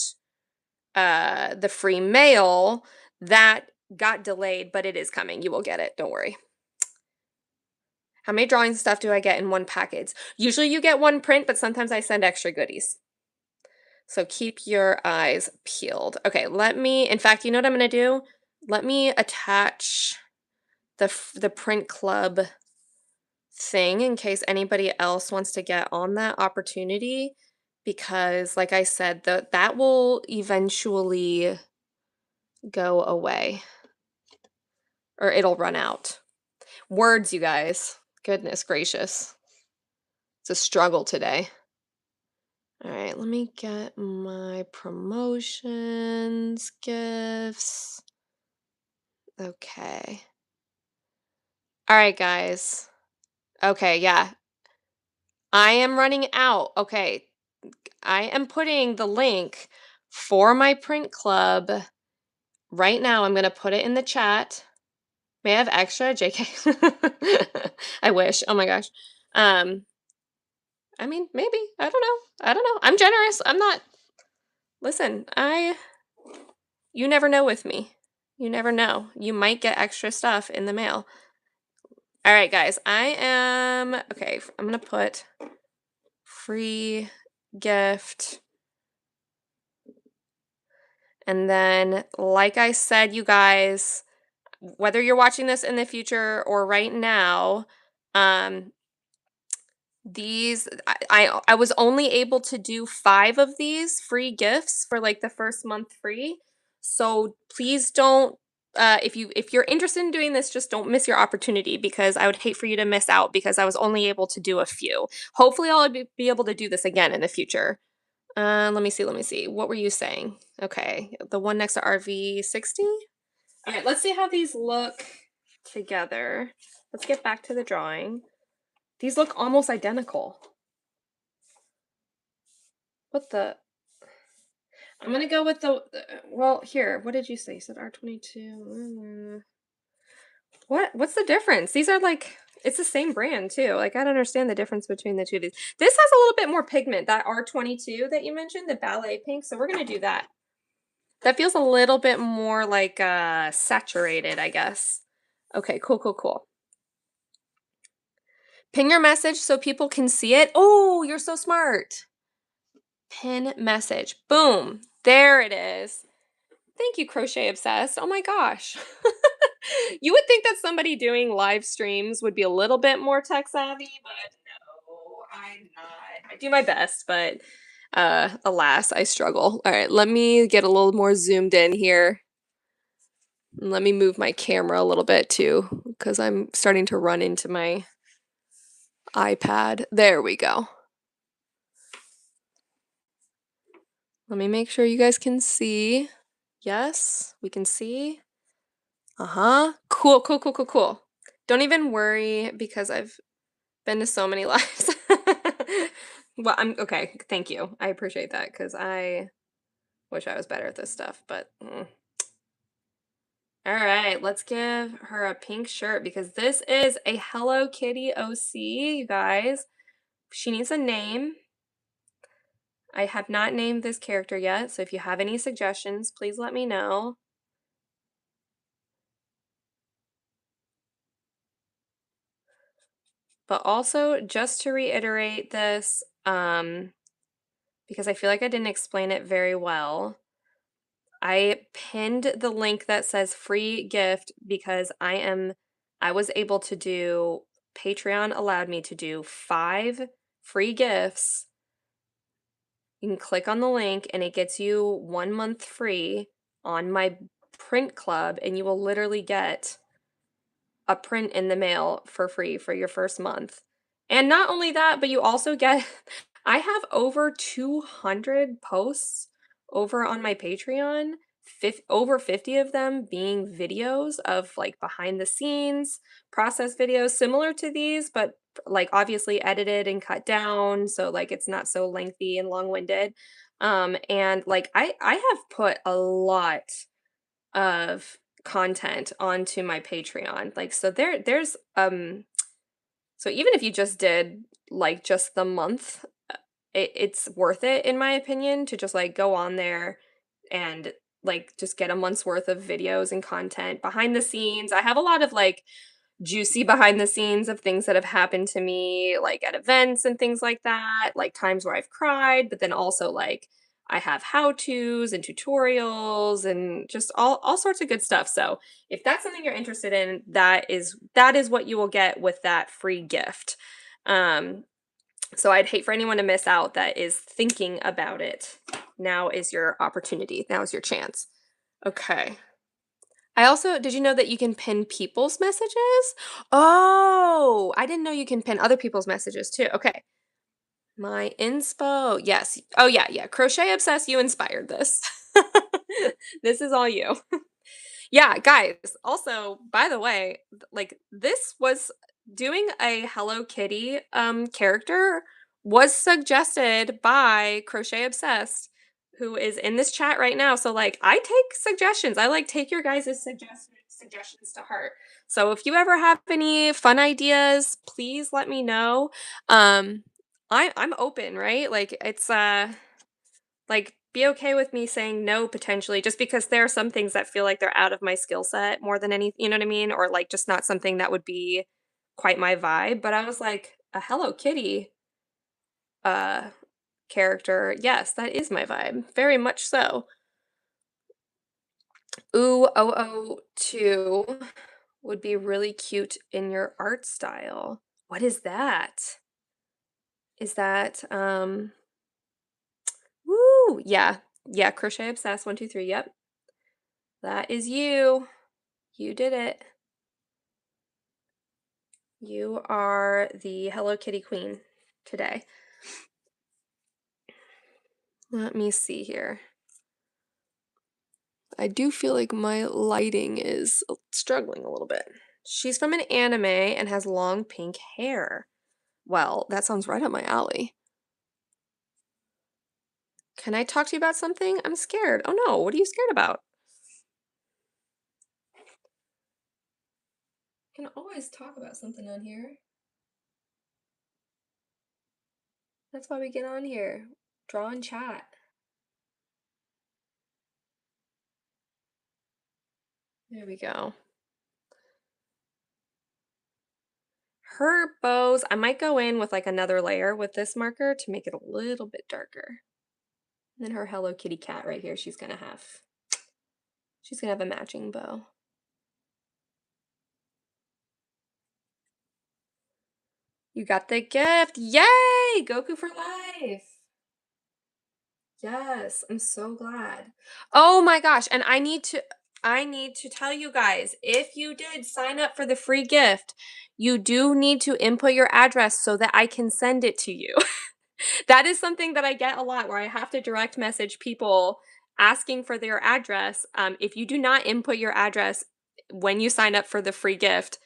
the free mail that got delayed, but it is coming. You will get it. Don't worry. How many drawing stuff do I get in one package? Usually you get 1 print, but sometimes I send extra goodies. So keep your eyes peeled. Okay, in fact, you know what I'm going to do? Let me attach the print club thing in case anybody else wants to get on that opportunity, because like I said, that will eventually go away, or it'll run out. Words, you guys. Goodness gracious. It's a struggle today. All right, let me get my promotions, gifts. Okay. All right, guys. Okay, yeah. I am running out. Okay. I am putting the link for my print club right now. I'm going to put it in the chat. May I have extra? JK. I wish. Oh my gosh. Um, I mean, maybe. I don't know. I don't know. I'm generous. I'm not. Listen, you never know with me. You never know. You might get extra stuff in the mail. All right, guys. Okay. I'm going to put free gift. And then, like I said, you guys, whether you're watching this in the future or right now, um, I was only able to do 5 of these free gifts for like the first month free. So please don't if you're interested in doing this, just don't miss your opportunity because I would hate for you to miss out because I was only able to do a few. Hopefully I'll be able to do this again in the future. Let me see, let me see. What were you saying? Okay, the one next to RV60? All right, let's see how these look together. Let's get back to the drawing. These look almost identical. What the? I'm gonna go with well, here, what did you say? You said R22. What's the difference? These are like, it's the same brand too. Like, I don't understand the difference between the two of these. This has a little bit more pigment, that R22 that you mentioned, the ballet pink. So we're gonna do that. That feels a little bit more like saturated, I guess. Okay, cool, cool, cool. Pin your message so people can see it. Oh, you're so smart. Pin message. Boom. There it is. Thank you, Crochet Obsessed. Oh my gosh. You would think that somebody doing live streams would be a little bit more tech savvy, but no, I'm not. I do my best, but alas, I struggle. All right, let me get a little more zoomed in here. And let me move my camera a little bit too, because I'm starting to run into my iPad. There we go. Let me make sure you guys can see. Yes, we can see. Uh-huh. Cool, cool, cool, cool, cool. Don't even worry because I've been to so many lives. Well, I'm okay. Thank you. I appreciate that because I wish I was better at this stuff, but all right, let's give her a pink shirt because this is a Hello Kitty OC, you guys. She needs a name. I have not named this character yet, so if you have any suggestions, please let me know. But also, just to reiterate this, because I feel like I didn't explain it very well, I pinned the link that says free gift because I was able to do, Patreon allowed me to do 5 free gifts. You can click on the link and it gets you 1 month free on my print club, and you will literally get a print in the mail for free for your first month. And not only that, but you also get, I have over 200 posts over on my Patreon, over 50 of them being videos of like behind the scenes process videos similar to these, but like obviously edited and cut down. So like it's not so lengthy and long-winded. And like I have put a lot of content onto my Patreon. Like so there's so even if you just did like just the month, it's worth it in my opinion to just like go on there and like just get a month's worth of videos and content behind the scenes. I have a lot of like juicy behind the scenes of things that have happened to me, like at events and things like that, like times where I've cried, but then also like I have how-tos and tutorials and just all sorts of good stuff. So if that's something you're interested in, that is what you will get with that free gift. Um, so I'd hate for anyone to miss out that is thinking about it. Now is your opportunity. Now is your chance. Okay. I also, did you know that you can pin people's messages? Oh, I didn't know you can pin other people's messages too. Okay. My inspo. Yes. Oh, yeah, yeah. Crochet Obsessed, you inspired this. This is all you. Yeah, guys. Also, by the way, like this was doing a Hello Kitty character was suggested by Crochet Obsessed, who is in this chat right now. So like I take suggestions. I like take your guys' suggestions suggestions to heart. So if you ever have any fun ideas, please let me know. Um, I'm open, right? Like it's like be okay with me saying no potentially just because there are some things that feel like they're out of my skill set more than any, you know what I mean? Or like just not something that would be quite my vibe. But I was like, a Hello Kitty uh character, yes, that is my vibe. Very much so. Ooh, 002 would be really cute in your art style. What is that? Is that woo, yeah. Yeah, crochet obsessed 123. Yep. That is you. You did it. You are the Hello Kitty queen today. Let me see here. I do feel like my lighting is struggling a little bit. She's from an anime and has long pink hair. Well, that sounds right up my alley. Can I talk to you about something? I'm scared. Oh no, what are you scared about? Can always talk about something on here. That's why we get on here. Draw and chat. There we go. Her bows, I might go in with like another layer with this marker to make it a little bit darker. And then her Hello Kitty cat right here, she's gonna have a matching bow. You got the gift. Yay! Goku for life. Yes, I'm so glad. Oh my gosh, and I need to tell you guys, if you did sign up for the free gift, you do need to input your address so that I can send it to you. That is something that I get a lot where I have to direct message people asking for their address. If you do not input your address when you sign up for the free gift,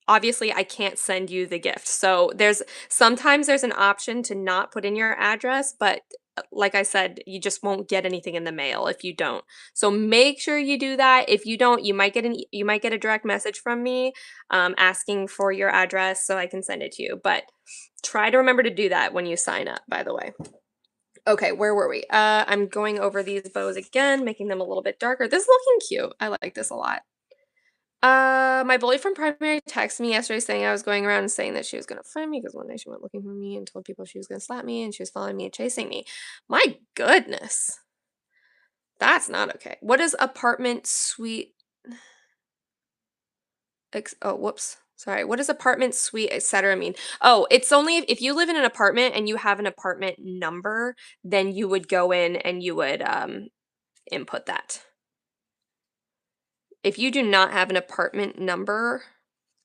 obviously I can't send you the gift. So sometimes there's an option to not put in your address, but like I said, you just won't get anything in the mail if you don't. So make sure you do that. If you don't, you might get a direct message from me asking for your address so I can send it to you. But try to remember to do that when you sign up, by the way. Okay, where were we? I'm going over these bows again, making them a little bit darker. This is looking cute. I like this a lot. My bully from primary texted me yesterday saying I was going around and saying that she was gonna find me because one day she went looking for me and told people she was gonna slap me and she was following me and chasing me. My goodness. That's not okay. What is apartment suite oh, whoops. Sorry. What does apartment suite, etc. mean? Oh, it's only if you live in an apartment and you have an apartment number, then you would go in and you would input that. If you do not have an apartment number,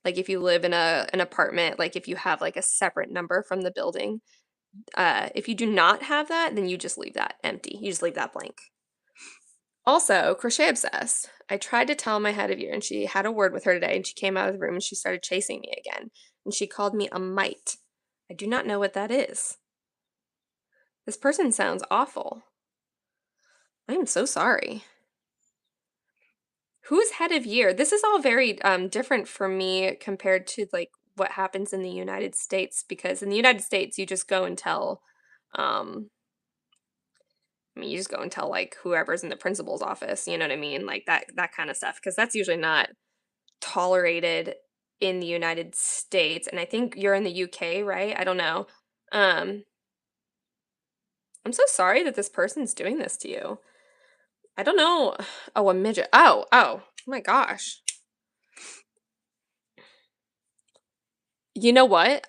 like if you live in an apartment, like if you have like a separate number from the building, if you do not have that, then you just leave that empty. You just leave that blank. Also, crochet obsessed. I tried to tell my head of year and she had a word with her today and she came out of the room and she started chasing me again. And she called me a mite. I do not know what that is. This person sounds awful. I am so sorry. Who's head of year? This is all very different for me compared to like what happens in the United States because in the United States you just go and tell um I mean you just go and tell like whoever's in the principal's office, you know what I mean? Like that kind of stuff because that's usually not tolerated in the United States, and I think you're in the UK, right? I don't know. Um, I'm so sorry that this person's doing this to you. I don't know. Oh, a midget. Oh my gosh. You know what?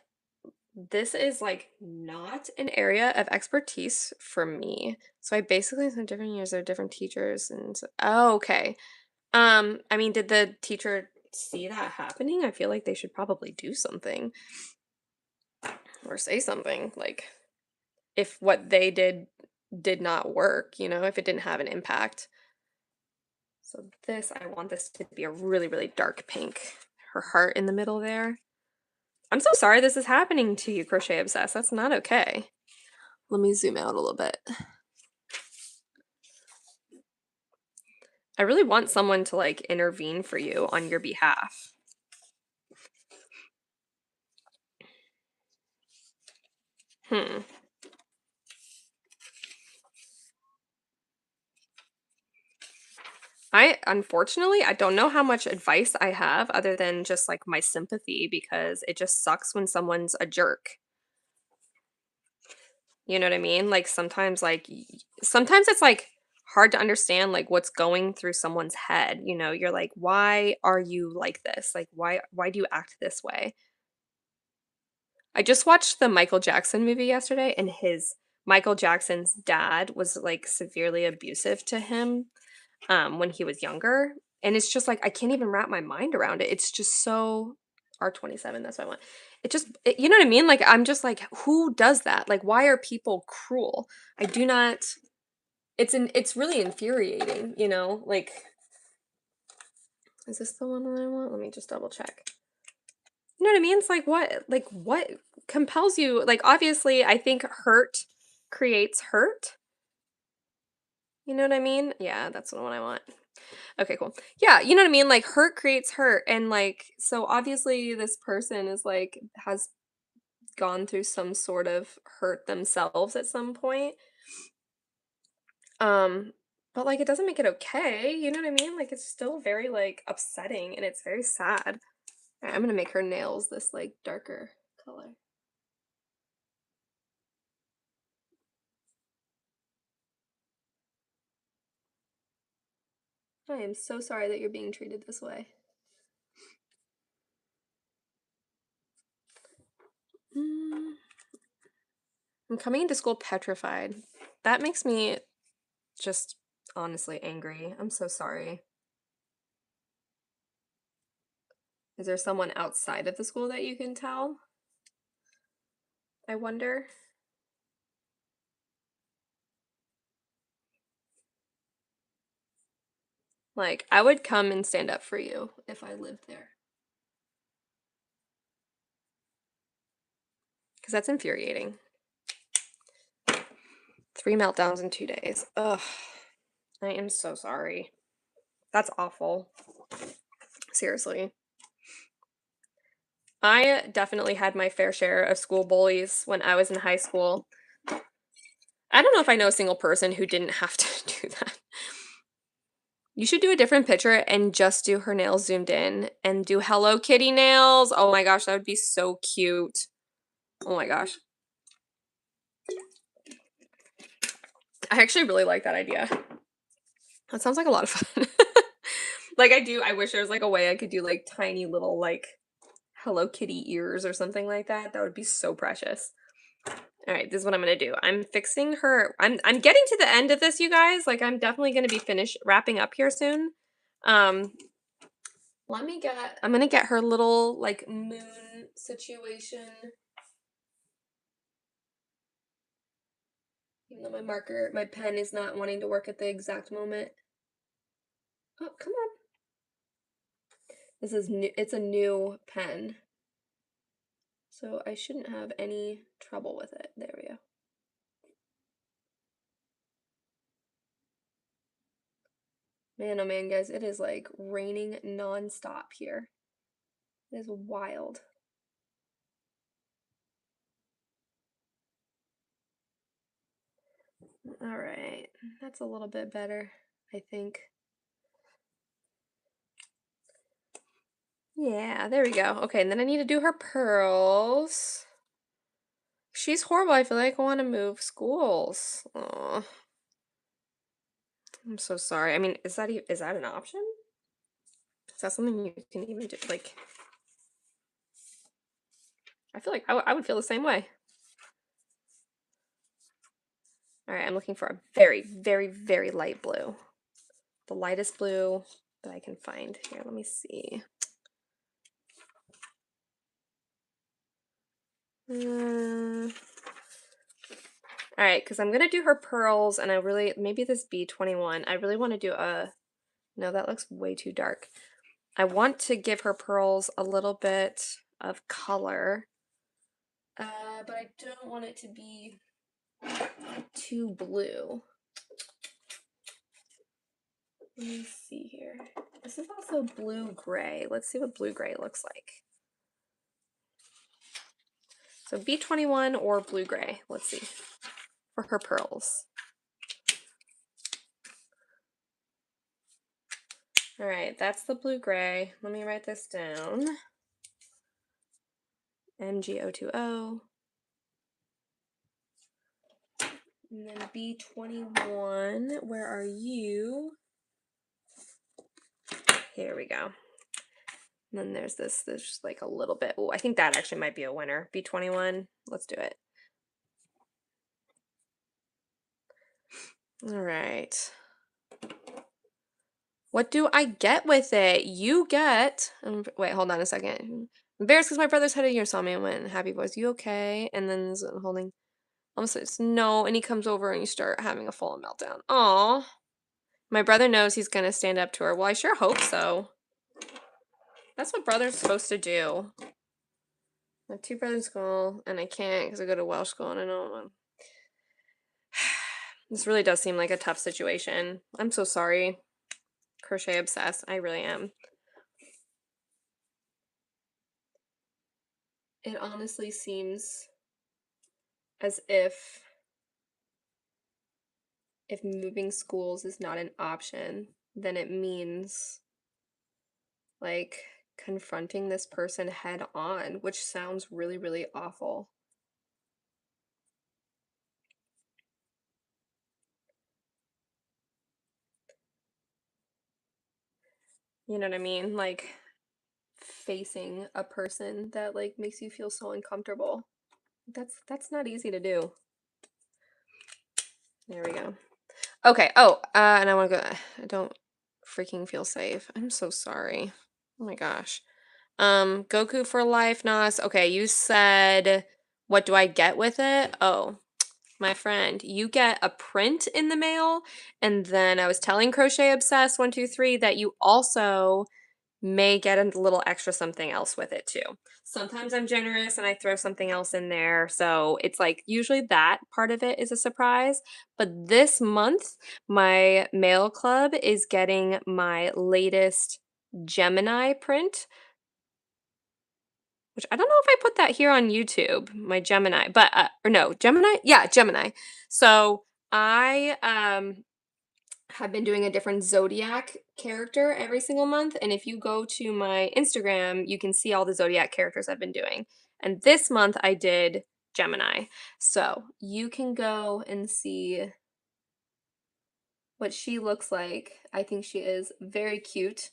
This is like not an area of expertise for me. So I basically said different years, there are different teachers, and oh, okay. I mean, did the teacher see that happening? I feel like they should probably do something or say something like if what they did not work, you know, if it didn't have an impact. So I want this to be a really, really dark pink. Her heart in the middle there. I'm so sorry this is happening to you, Crochet Obsessed. That's not okay. Let me zoom out a little bit. I really want someone to like intervene for you on your behalf. Hmm. Unfortunately, I don't know how much advice I have other than just like my sympathy because it just sucks when someone's a jerk. You know what I mean? Like sometimes sometimes it's like hard to understand like what's going through someone's head, you know? You're like, "Why are you like this? Like why do you act this way?" I just watched the Michael Jackson movie yesterday and his Michael Jackson's dad was like severely abusive to him when he was younger. And it's just like I can't even wrap my mind around it. It's just so R27, that's what I want. You know what I mean? Like I'm just like, who does that? Like, why are people cruel? I do not. It's really infuriating, you know? Like, is this the one that I want? Let me just double check. You know what I mean? It's like what compels you? Like obviously I think hurt creates hurt. You know what I mean? Yeah, that's the one I want. Okay, cool. Yeah, you know what I mean? Like hurt creates hurt and like so obviously this person is like has gone through some sort of hurt themselves at some point. Um but like it doesn't make it okay. You know what I mean? Like it's still very like upsetting and it's very sad. All right, I'm going to make her nails this like darker color. I am so sorry that you're being treated this way. Mm, I'm coming into school petrified. That makes me just honestly angry. I'm so sorry. Is there someone outside of the school that you can tell? I wonder. Like, I would come and stand up for you if I lived there. Because that's infuriating. 3 meltdowns in 2 days. Ugh. I am so sorry. That's awful. Seriously. I definitely had my fair share of school bullies when I was in high school. I don't know if I know a single person who didn't have to do that. You should do a different picture and just do her nails zoomed in and do Hello Kitty nails. Oh my gosh, that would be so cute. Oh my gosh. I actually really like that idea. That sounds like a lot of fun. Like I wish there was like a way I could do like tiny little like Hello Kitty ears or something like that. That would be so precious. All right, this is what I'm gonna do. I'm fixing her. I'm getting to the end of this, you guys. Like I'm definitely gonna be finished wrapping up here soon. Um, I'm gonna get her little like moon situation. Even though my pen is not wanting to work at the exact moment. Oh, come on. This is new. It's a new pen, so I shouldn't have any trouble with it. There we go. Man, oh man, guys, it is like raining nonstop here. It is wild. All right, that's a little bit better, I think. Yeah, there we go. Okay, and then I need to do her pearls. She's horrible. I feel like I want to move schools. Oh, I'm so sorry. I mean, is that an option? Is that something you can even do? Like, I feel like I would feel the same way. All right, I'm looking for a very, very, very light blue. The lightest blue that I can find. Here, let me see. All right, because I'm gonna do her pearls, and maybe this B21. I really want to do no, that looks way too dark. I want to give her pearls a little bit of color, but I don't want it to be too blue. Let me see here. This is also blue-gray. Let's see what blue-gray looks like. So B21 or blue-gray. Let's see. For her pearls. All right, that's the blue-gray. Let me write this down. MgO2O. And then B21, where are you? Here we go. And then there's this, there's just like a little bit. Oh, I think that actually might be a winner. B21, let's do it. All right. What do I get with it? You get, wait, hold on a second. Embarrassed because my brother's had a year, saw me and went, happy voice, you okay? And then holding, almost says no, and he comes over and you start having a full meltdown. Aw. My brother knows he's gonna stand up to her. Well, I sure hope so. That's what brothers supposed to do. I have 2 brothers in school, and I can't because I go to Welsh school, and I don't. This really does seem like a tough situation. I'm so sorry. Crochet obsessed. I really am. It honestly seems as if moving schools is not an option, then it means like confronting this person head on, which sounds really, really awful. You know what I mean? Like facing a person that like makes you feel so uncomfortable. That's not easy to do. There we go. Okay. Oh, and I want to go. I don't freaking feel safe. I'm so sorry. Oh my gosh. Goku for life, Nas. Okay, you said, what do I get with it? Oh, my friend, you get a print in the mail, and then I was telling Crochet Obsessed 123 that you also may get a little extra something else with it too. Sometimes I'm generous and I throw something else in there. So it's like usually that part of it is a surprise. But this month, my mail club is getting my latest Gemini print, which I don't know if I put that here on YouTube, my Gemini, but or no, Gemini? Yeah, Gemini. So I have been doing a different zodiac character every single month. And if you go to my Instagram, you can see all the zodiac characters I've been doing. And this month I did Gemini. So you can go and see what she looks like. I think she is very cute.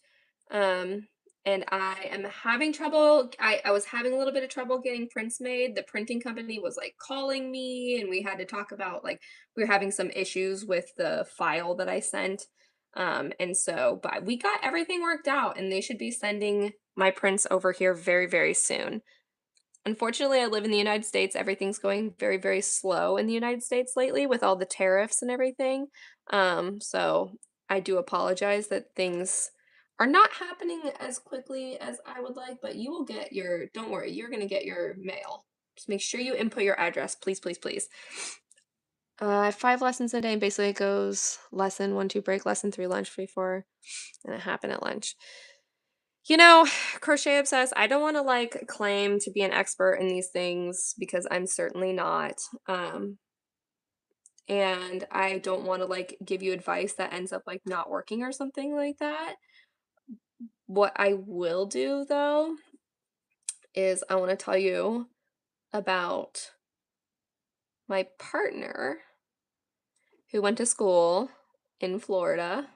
Um, and I am having trouble. I was having a little bit of trouble getting prints made. The printing company was like calling me, and we had to talk about like we were having some issues with the file that I sent. And so, but we got everything worked out, and they should be sending my prints over here very, very soon. Unfortunately, I live in the United States. Everything's going very, very slow in the United States lately with all the tariffs and everything. So I do apologize that things are not happening as quickly as I would like, but you will get your, don't worry, you're going to get your mail. Just make sure you input your address, please, please, please. I have 5 lessons a day, and basically it goes lesson 1, 2 break, lesson 3 lunch, 3, 4, and it happened at lunch. You know, Crochet Obsessed, I don't want to like claim to be an expert in these things because I'm certainly not. And I don't want to like give you advice that ends up like not working or something like that. What I will do though is I want to tell you about my partner who went to school in Florida.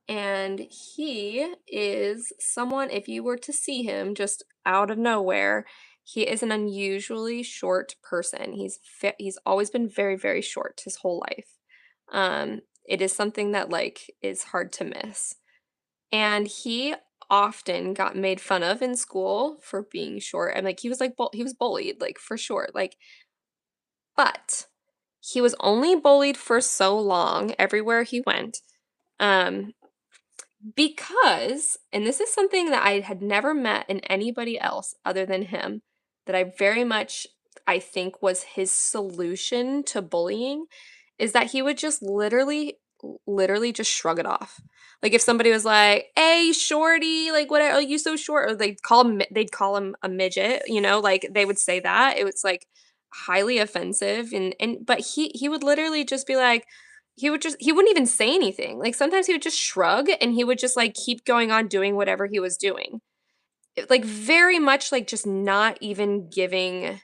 And he is someone, if you were to see him just out of nowhere, he is an unusually short person. He's always been very, very short his whole life. It is something that like is hard to miss. And he often got made fun of in school for being short. And like he was like he was bullied like for short. Like, but he was only bullied for so long everywhere he went. Um, because, and this is something that I had never met in anybody else other than him, that I very much, I think was his solution to bullying, is that he would just literally literally just shrug it off. Like if somebody was like, "Hey, shorty, like what are you so short?" Or they'd call him a midget, like they would say that. It was like highly offensive and but he would literally just be like he wouldn't even say anything. Like sometimes he would just shrug and he would just like keep going on doing whatever he was doing. Like very much like just not even giving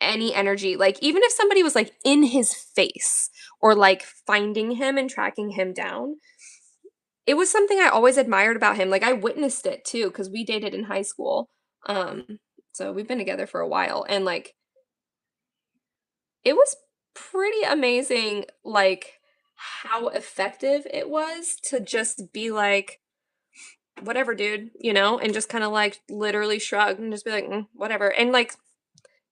any energy. Like even if somebody was like in his face or like finding him and tracking him down, it was something I always admired about him. Like I witnessed it too cuz we dated in high school. Um so we've been together for a while and like it was pretty amazing like how effective it was to just be like whatever dude, and just kind of like literally shrug and just be like whatever. And like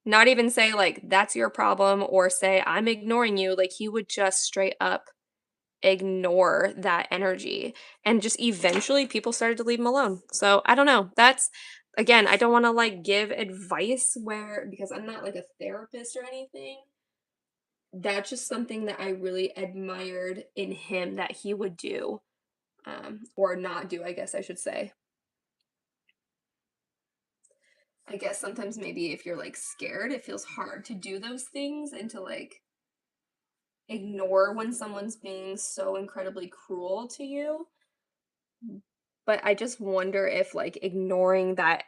not even say like that's your problem or say I'm ignoring you. Like he would just straight up ignore that energy and just eventually people started to leave him alone. So I don't know. That's again, I don't want to like give advice where because I'm not like a therapist or anything. That's just something that I really admired in him that he would do or not do, I guess I should say. I guess sometimes maybe if you're like scared, it feels hard to do those things and to like ignore when someone's being so incredibly cruel to you. But I just wonder if like ignoring that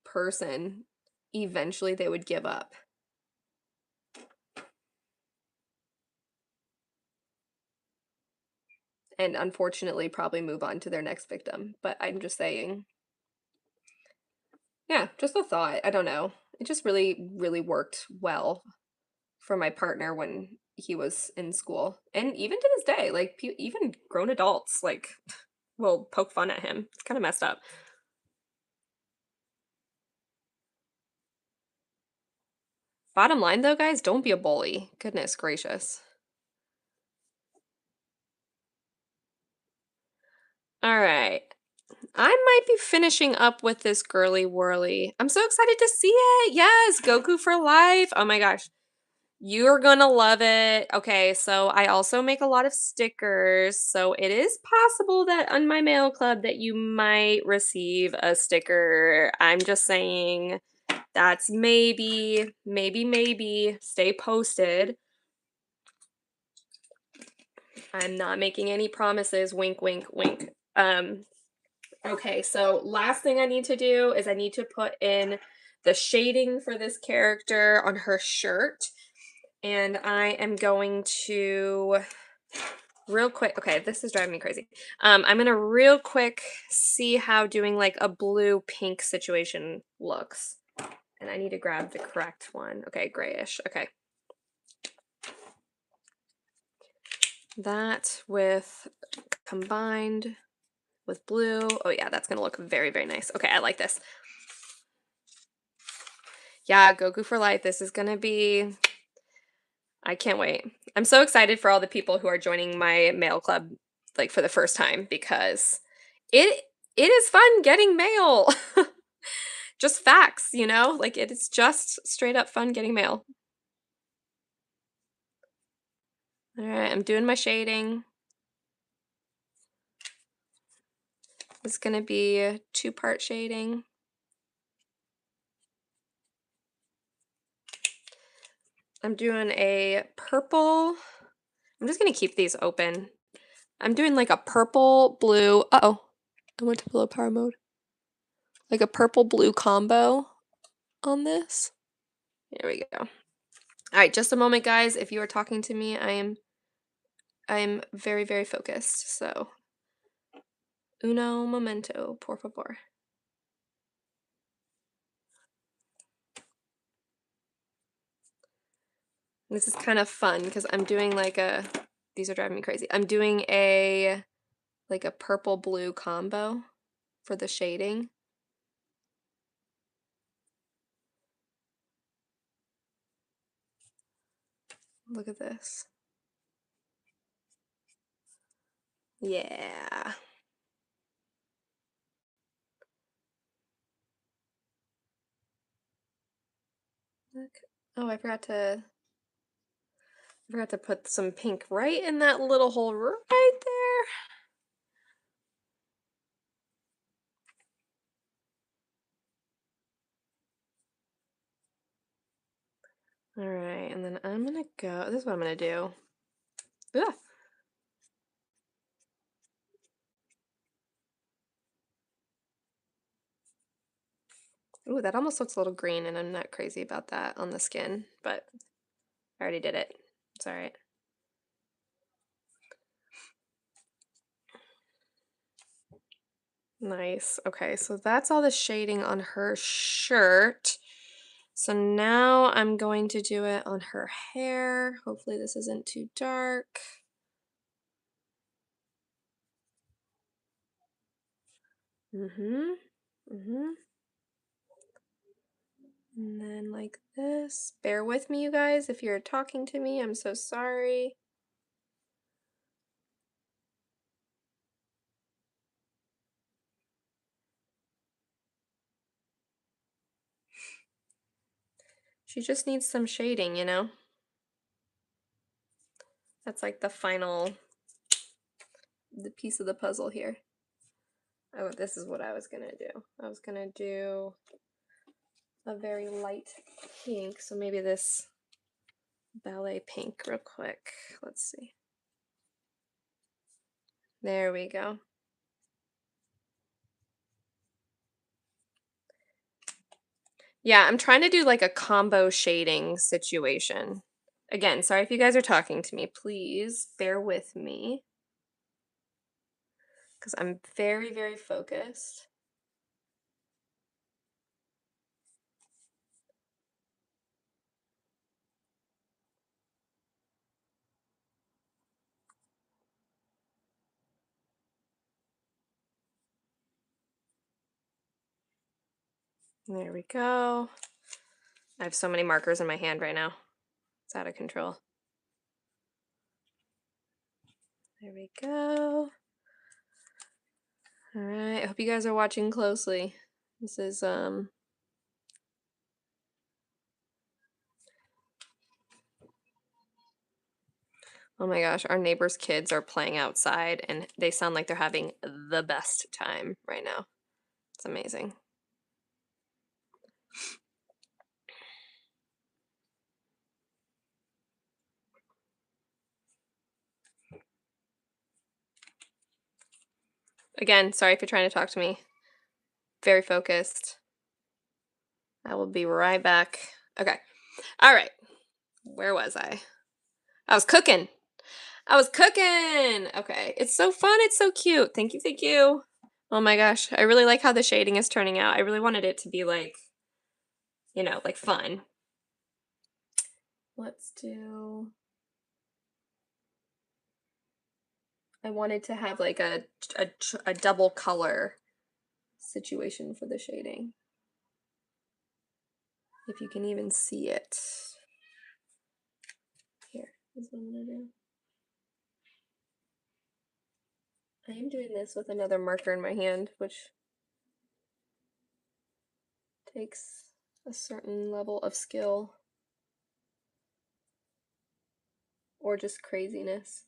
person, eventually they would give up. And unfortunately, probably move on to their next victim. But I'm just saying, yeah, just a thought. I don't know. It just really, really worked well for my partner when he was in school. And even to this day, like even grown adults, like, will poke fun at him. It's kind of messed up. Bottom line, though, guys, don't be a bully. Goodness gracious. All right. I might be finishing up with this girly whirly. I'm so excited to see it. Yes, Goku for life. Oh my gosh. You're gonna love it. Okay, so I also make a lot of stickers. So it is possible that on my mail club that you might receive a sticker. I'm just saying that's maybe. Stay posted. I'm not making any promises. Wink, wink, wink. Okay, so last thing I need to do is I need to put in the shading for this character on her shirt. And I am going to real quick. Okay, this is driving me crazy. I'm gonna real quick see how doing like a blue pink situation looks. And I need to grab the correct one. Okay, grayish. Okay. That with combined with blue. Oh yeah, that's gonna look very, very nice. Okay, I like this. Yeah, Goku for life. This is gonna be I can't wait. I'm so excited for all the people who are joining my mail club like for the first time because it it is fun getting mail. Just facts, Like it is just straight up fun getting mail. All right, I'm doing my shading. It's going to be a two-part shading. I'm doing a purple. I'm just going to keep these open. I'm doing like a purple blue. Uh-oh. I went to below power mode. Like a purple blue combo on this. Here we go. All right, just a moment, guys. If you are talking to me, I'm very, very focused. So, uno momento, por favor. This is kind of fun because I'm doing like these are driving me crazy. I'm doing like a purple blue combo for the shading. Look at this. Yeah. Look. Oh, I forgot to. I forgot to put some pink right in that little hole right there. All right, and then I'm gonna go, this is what I'm gonna do. Ugh. Ooh, that almost looks a little green, and I'm not crazy about that on the skin, but I already did it. It's all right. Nice. Okay, so that's all the shading on her shirt. So now I'm going to do it on her hair. Hopefully this isn't too dark. Mm-hmm. Mm-hmm. And then like this. Bear with me, you guys, if you're talking to me. I'm so sorry. She just needs some shading, you know? That's like the piece of the puzzle here. Oh, this is what I was gonna do. I was gonna do a very light pink, so maybe this ballet pink real quick. Let's see. There we go. Yeah, I'm trying to do like a combo shading situation. Again, sorry if you guys are talking to me. Please bear with me because I'm very, very focused. There we go. I have so many markers in my hand right now. It's out of control. There we go. All right, I hope you guys are watching closely. This is oh my gosh, our neighbors' kids are playing outside and they sound like they're having the best time right now. It's amazing. Again, sorry if you're trying to talk to me. Very focused. I will be right back. Okay. All right. Where was I? I was cooking. I was cooking. Okay. It's so fun. It's so cute. Thank you. Thank you. Oh my gosh. I really like how the shading is turning out. I really wanted it to be like, you know, like fun. Let's do. I wanted to have like a double color situation for the shading. If you can even see it. Here, this is what I'm gonna do. I am doing this with another marker in my hand, which takes a certain level of skill or just craziness.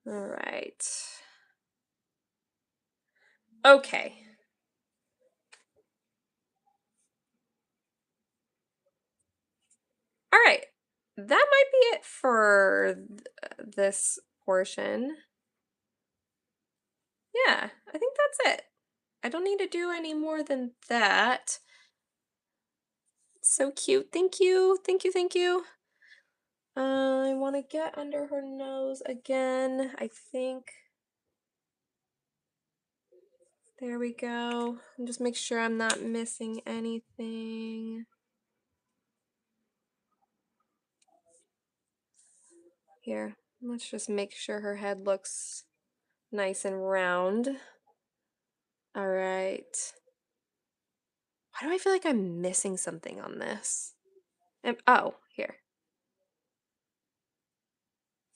All right. Okay. All right. That might be it for this portion. Yeah, I think that's it. I don't need to do any more than that. It's so cute. Thank you. Thank you. Thank you. I want to get under her nose again, I think. There we go. And just make sure I'm not missing anything. Here, let's just make sure her head looks nice and round. All right. Why do I feel like I'm missing something on this? Oh, here.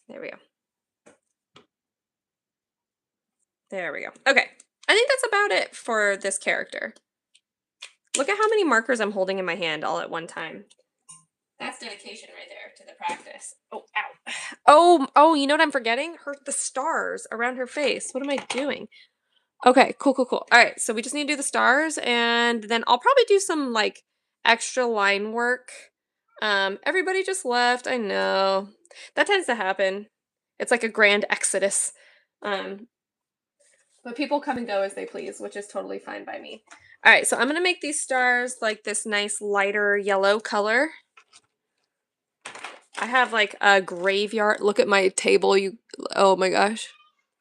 There we go. There we go. Okay. I think that's about it for this character. Look at how many markers I'm holding in my hand all at one time. That's dedication right there to the practice. Oh, ow. Oh, you know what I'm forgetting? The stars around her face. What am I doing? Okay, cool. All right, so we just need to do the stars, and then I'll probably do some like extra line work. Everybody just left. I know that tends to happen. It's like a grand exodus. Um, but people come and go as they please, which is totally fine by me. All right, so I'm gonna make these stars like this nice lighter yellow color. I have like a graveyard. Look at my table. Oh my gosh.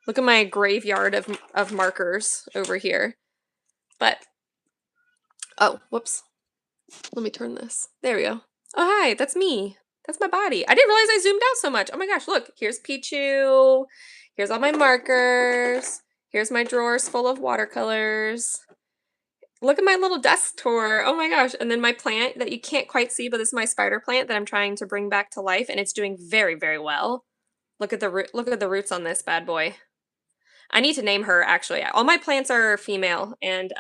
Look at my graveyard of markers over here. But, oh, whoops. Let me turn this. There we go. Oh, hi, that's me. That's my body. I didn't realize I zoomed out so much. Oh my gosh, look. Here's Pichu. Here's all my markers. Here's my drawers full of watercolors. Look at my little desk tour. Oh my gosh. And then my plant that you can't quite see, but this is my spider plant that I'm trying to bring back to life, and it's doing very, very well. Look at the roots on this bad boy. I need to name her actually. All my plants are female, and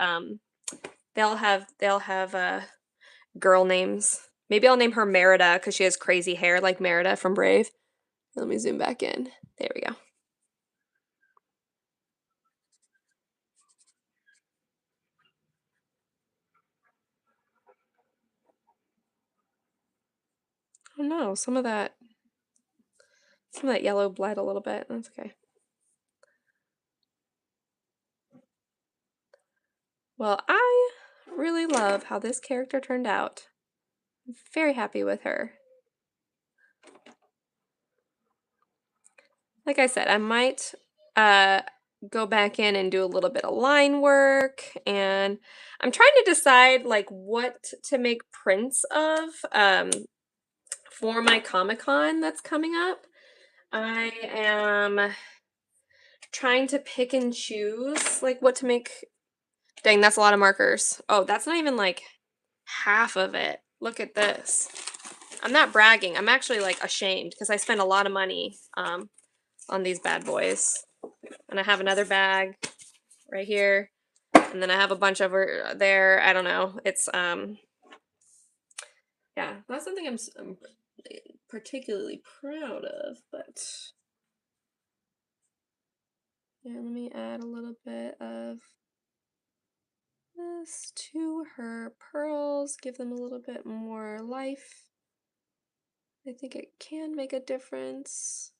they'll have girl names. Maybe I'll name her Merida because she has crazy hair like Merida from Brave. Let me zoom back in. There we go. Oh no, some of that yellow bled a little bit. That's okay. Well, I really love how this character turned out. I'm very happy with her. Like I said, I might uh go back in and do a little bit of line work, and I'm trying to decide like what to make prints of for my Comic-Con that's coming up. I am trying to pick and choose like what to make. Dang, that's a lot of markers. Oh, that's not even like half of it. Look at this. I'm not bragging. I'm actually like ashamed because I spent a lot of money on these bad boys. And I have another bag right here. And then I have a bunch over there. I don't know. It's yeah, not something I'm particularly proud of, but yeah, let me add a little bit of this to her pearls, give them a little bit more life. I think it can make a difference.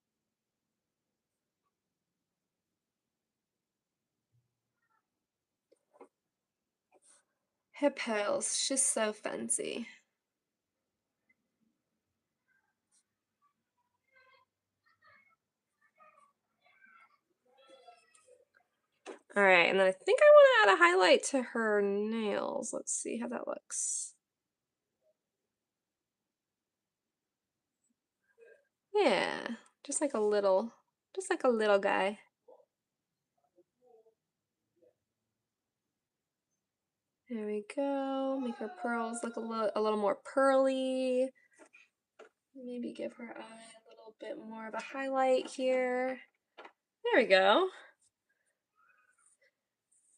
Her pearls, she's so fancy. All right, and then I think I want to add a highlight to her nails. Let's see how that looks. Yeah, just like a little guy. There we go. Make her pearls look a little more pearly. Maybe give her eye a little bit more of a highlight here. There we go.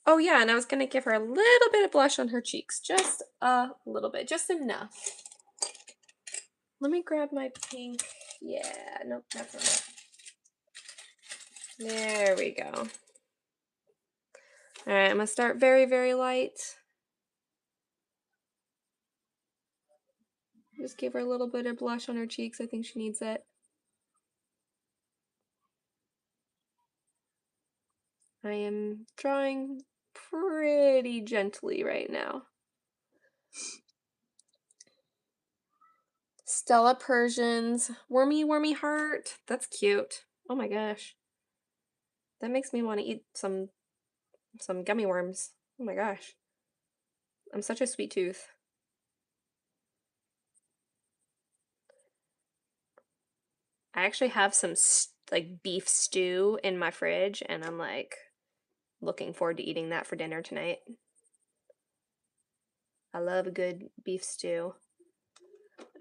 Oh yeah, and I was gonna give her a little bit of blush on her cheeks. Just a little bit, just enough. Let me grab my pink. Yeah, nope, that's enough. There we go. All right, I'm gonna start very, very light. Just give her a little bit of blush on her cheeks. I think she needs it. I am drawing pretty gently right now. Stella Persians. Wormy heart. That's cute. Oh my gosh. That makes me want to eat some gummy worms. Oh my gosh. I'm such a sweet tooth. I actually have some like beef stew in my fridge, and I'm like looking forward to eating that for dinner tonight. I love a good beef stew.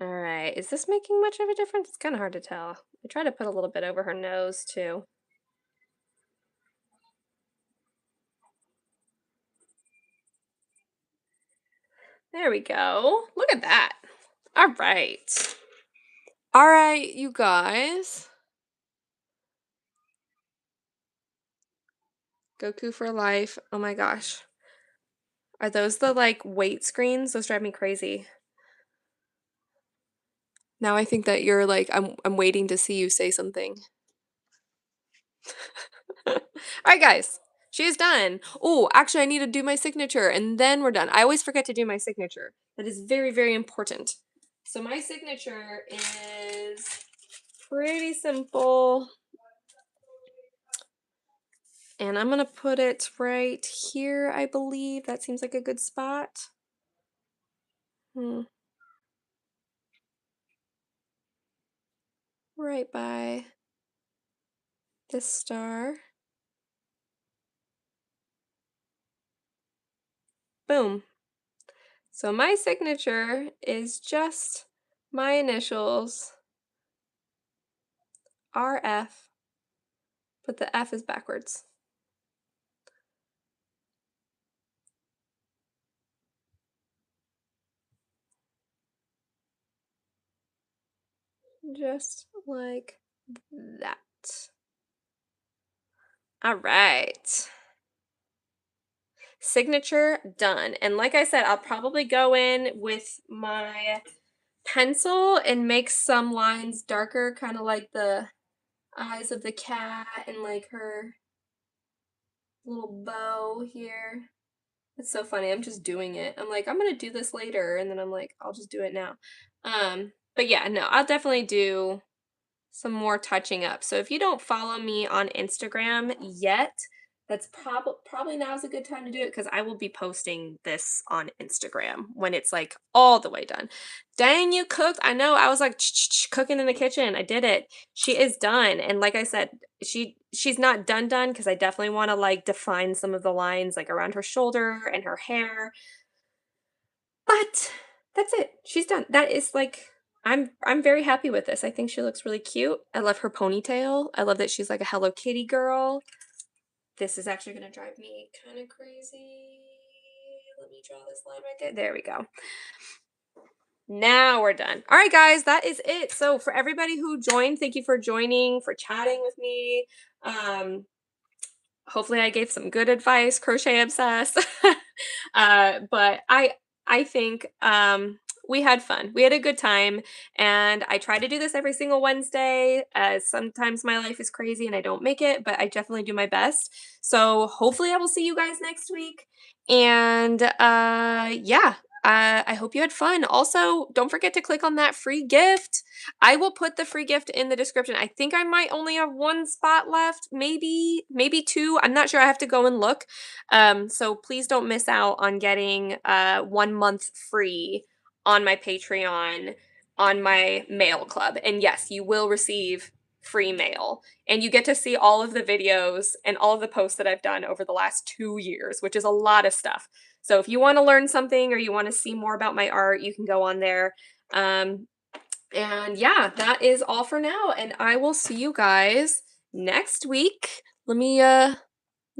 All right, is this making much of a difference? It's kind of hard to tell. I try to put a little bit over her nose too. There we go. Look at that. All right. All right, you guys. Goku for life. Oh my gosh. Are those the like weight screens? Those drive me crazy. Now I think that you're like I'm waiting to see you say something. All right, guys. She is done. Oh, actually, I need to do my signature and then we're done. I always forget to do my signature. That is very, very important. So my signature is pretty simple. And I'm gonna put it right here, I believe. That seems like a good spot. Right by this star. Boom. So my signature is just my initials, RF, but the F is backwards. Just like that. All right. Signature done. And like I said, I'll probably go in with my pencil and make some lines darker, kind of like the eyes of the cat and like her little bow here. It's so funny. I'm just doing it. I'm like, I'm gonna do this later, and then I'm like, I'll just do it now. But yeah, no, I'll definitely do some more touching up. So if you don't follow me on Instagram yet, that's probably now is a good time to do it because I will be posting this on Instagram when it's like all the way done. Dang, you cooked. I know. I was like cooking in the kitchen. I did it. She is done. And like I said, she's not done because I definitely want to like define some of the lines like around her shoulder and her hair. But that's it. She's done. That is like I'm very happy with this. I think she looks really cute. I love her ponytail. I love that she's like a Hello Kitty girl. This is actually gonna drive me kind of crazy. Let me draw this line right there. There we go. Now we're done. All right, guys, that is it. So for everybody who joined, thank you for joining, for chatting with me. Hopefully I gave some good advice, crochet obsessed. But I think we had fun. We had a good time, and I try to do this every single Wednesday. Sometimes my life is crazy and I don't make it, but I definitely do my best. So hopefully I will see you guys next week. And yeah, I hope you had fun. Also, don't forget to click on that free gift. I will put the free gift in the description. I think I might only have one spot left, maybe two. I'm not sure. I have to go and look. So please don't miss out on getting 1 month free on my Patreon on my mail club. And yes, you will receive free mail. And you get to see all of the videos and all of the posts that I've done over the last 2 years, which is a lot of stuff. So if you want to learn something or you want to see more about my art, you can go on there. And yeah, that is all for now. And I will see you guys next week. Let me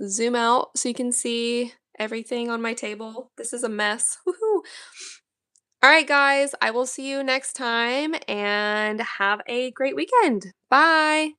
zoom out so you can see everything on my table. This is a mess. Woohoo. All right, guys, I will see you next time and have a great weekend. Bye.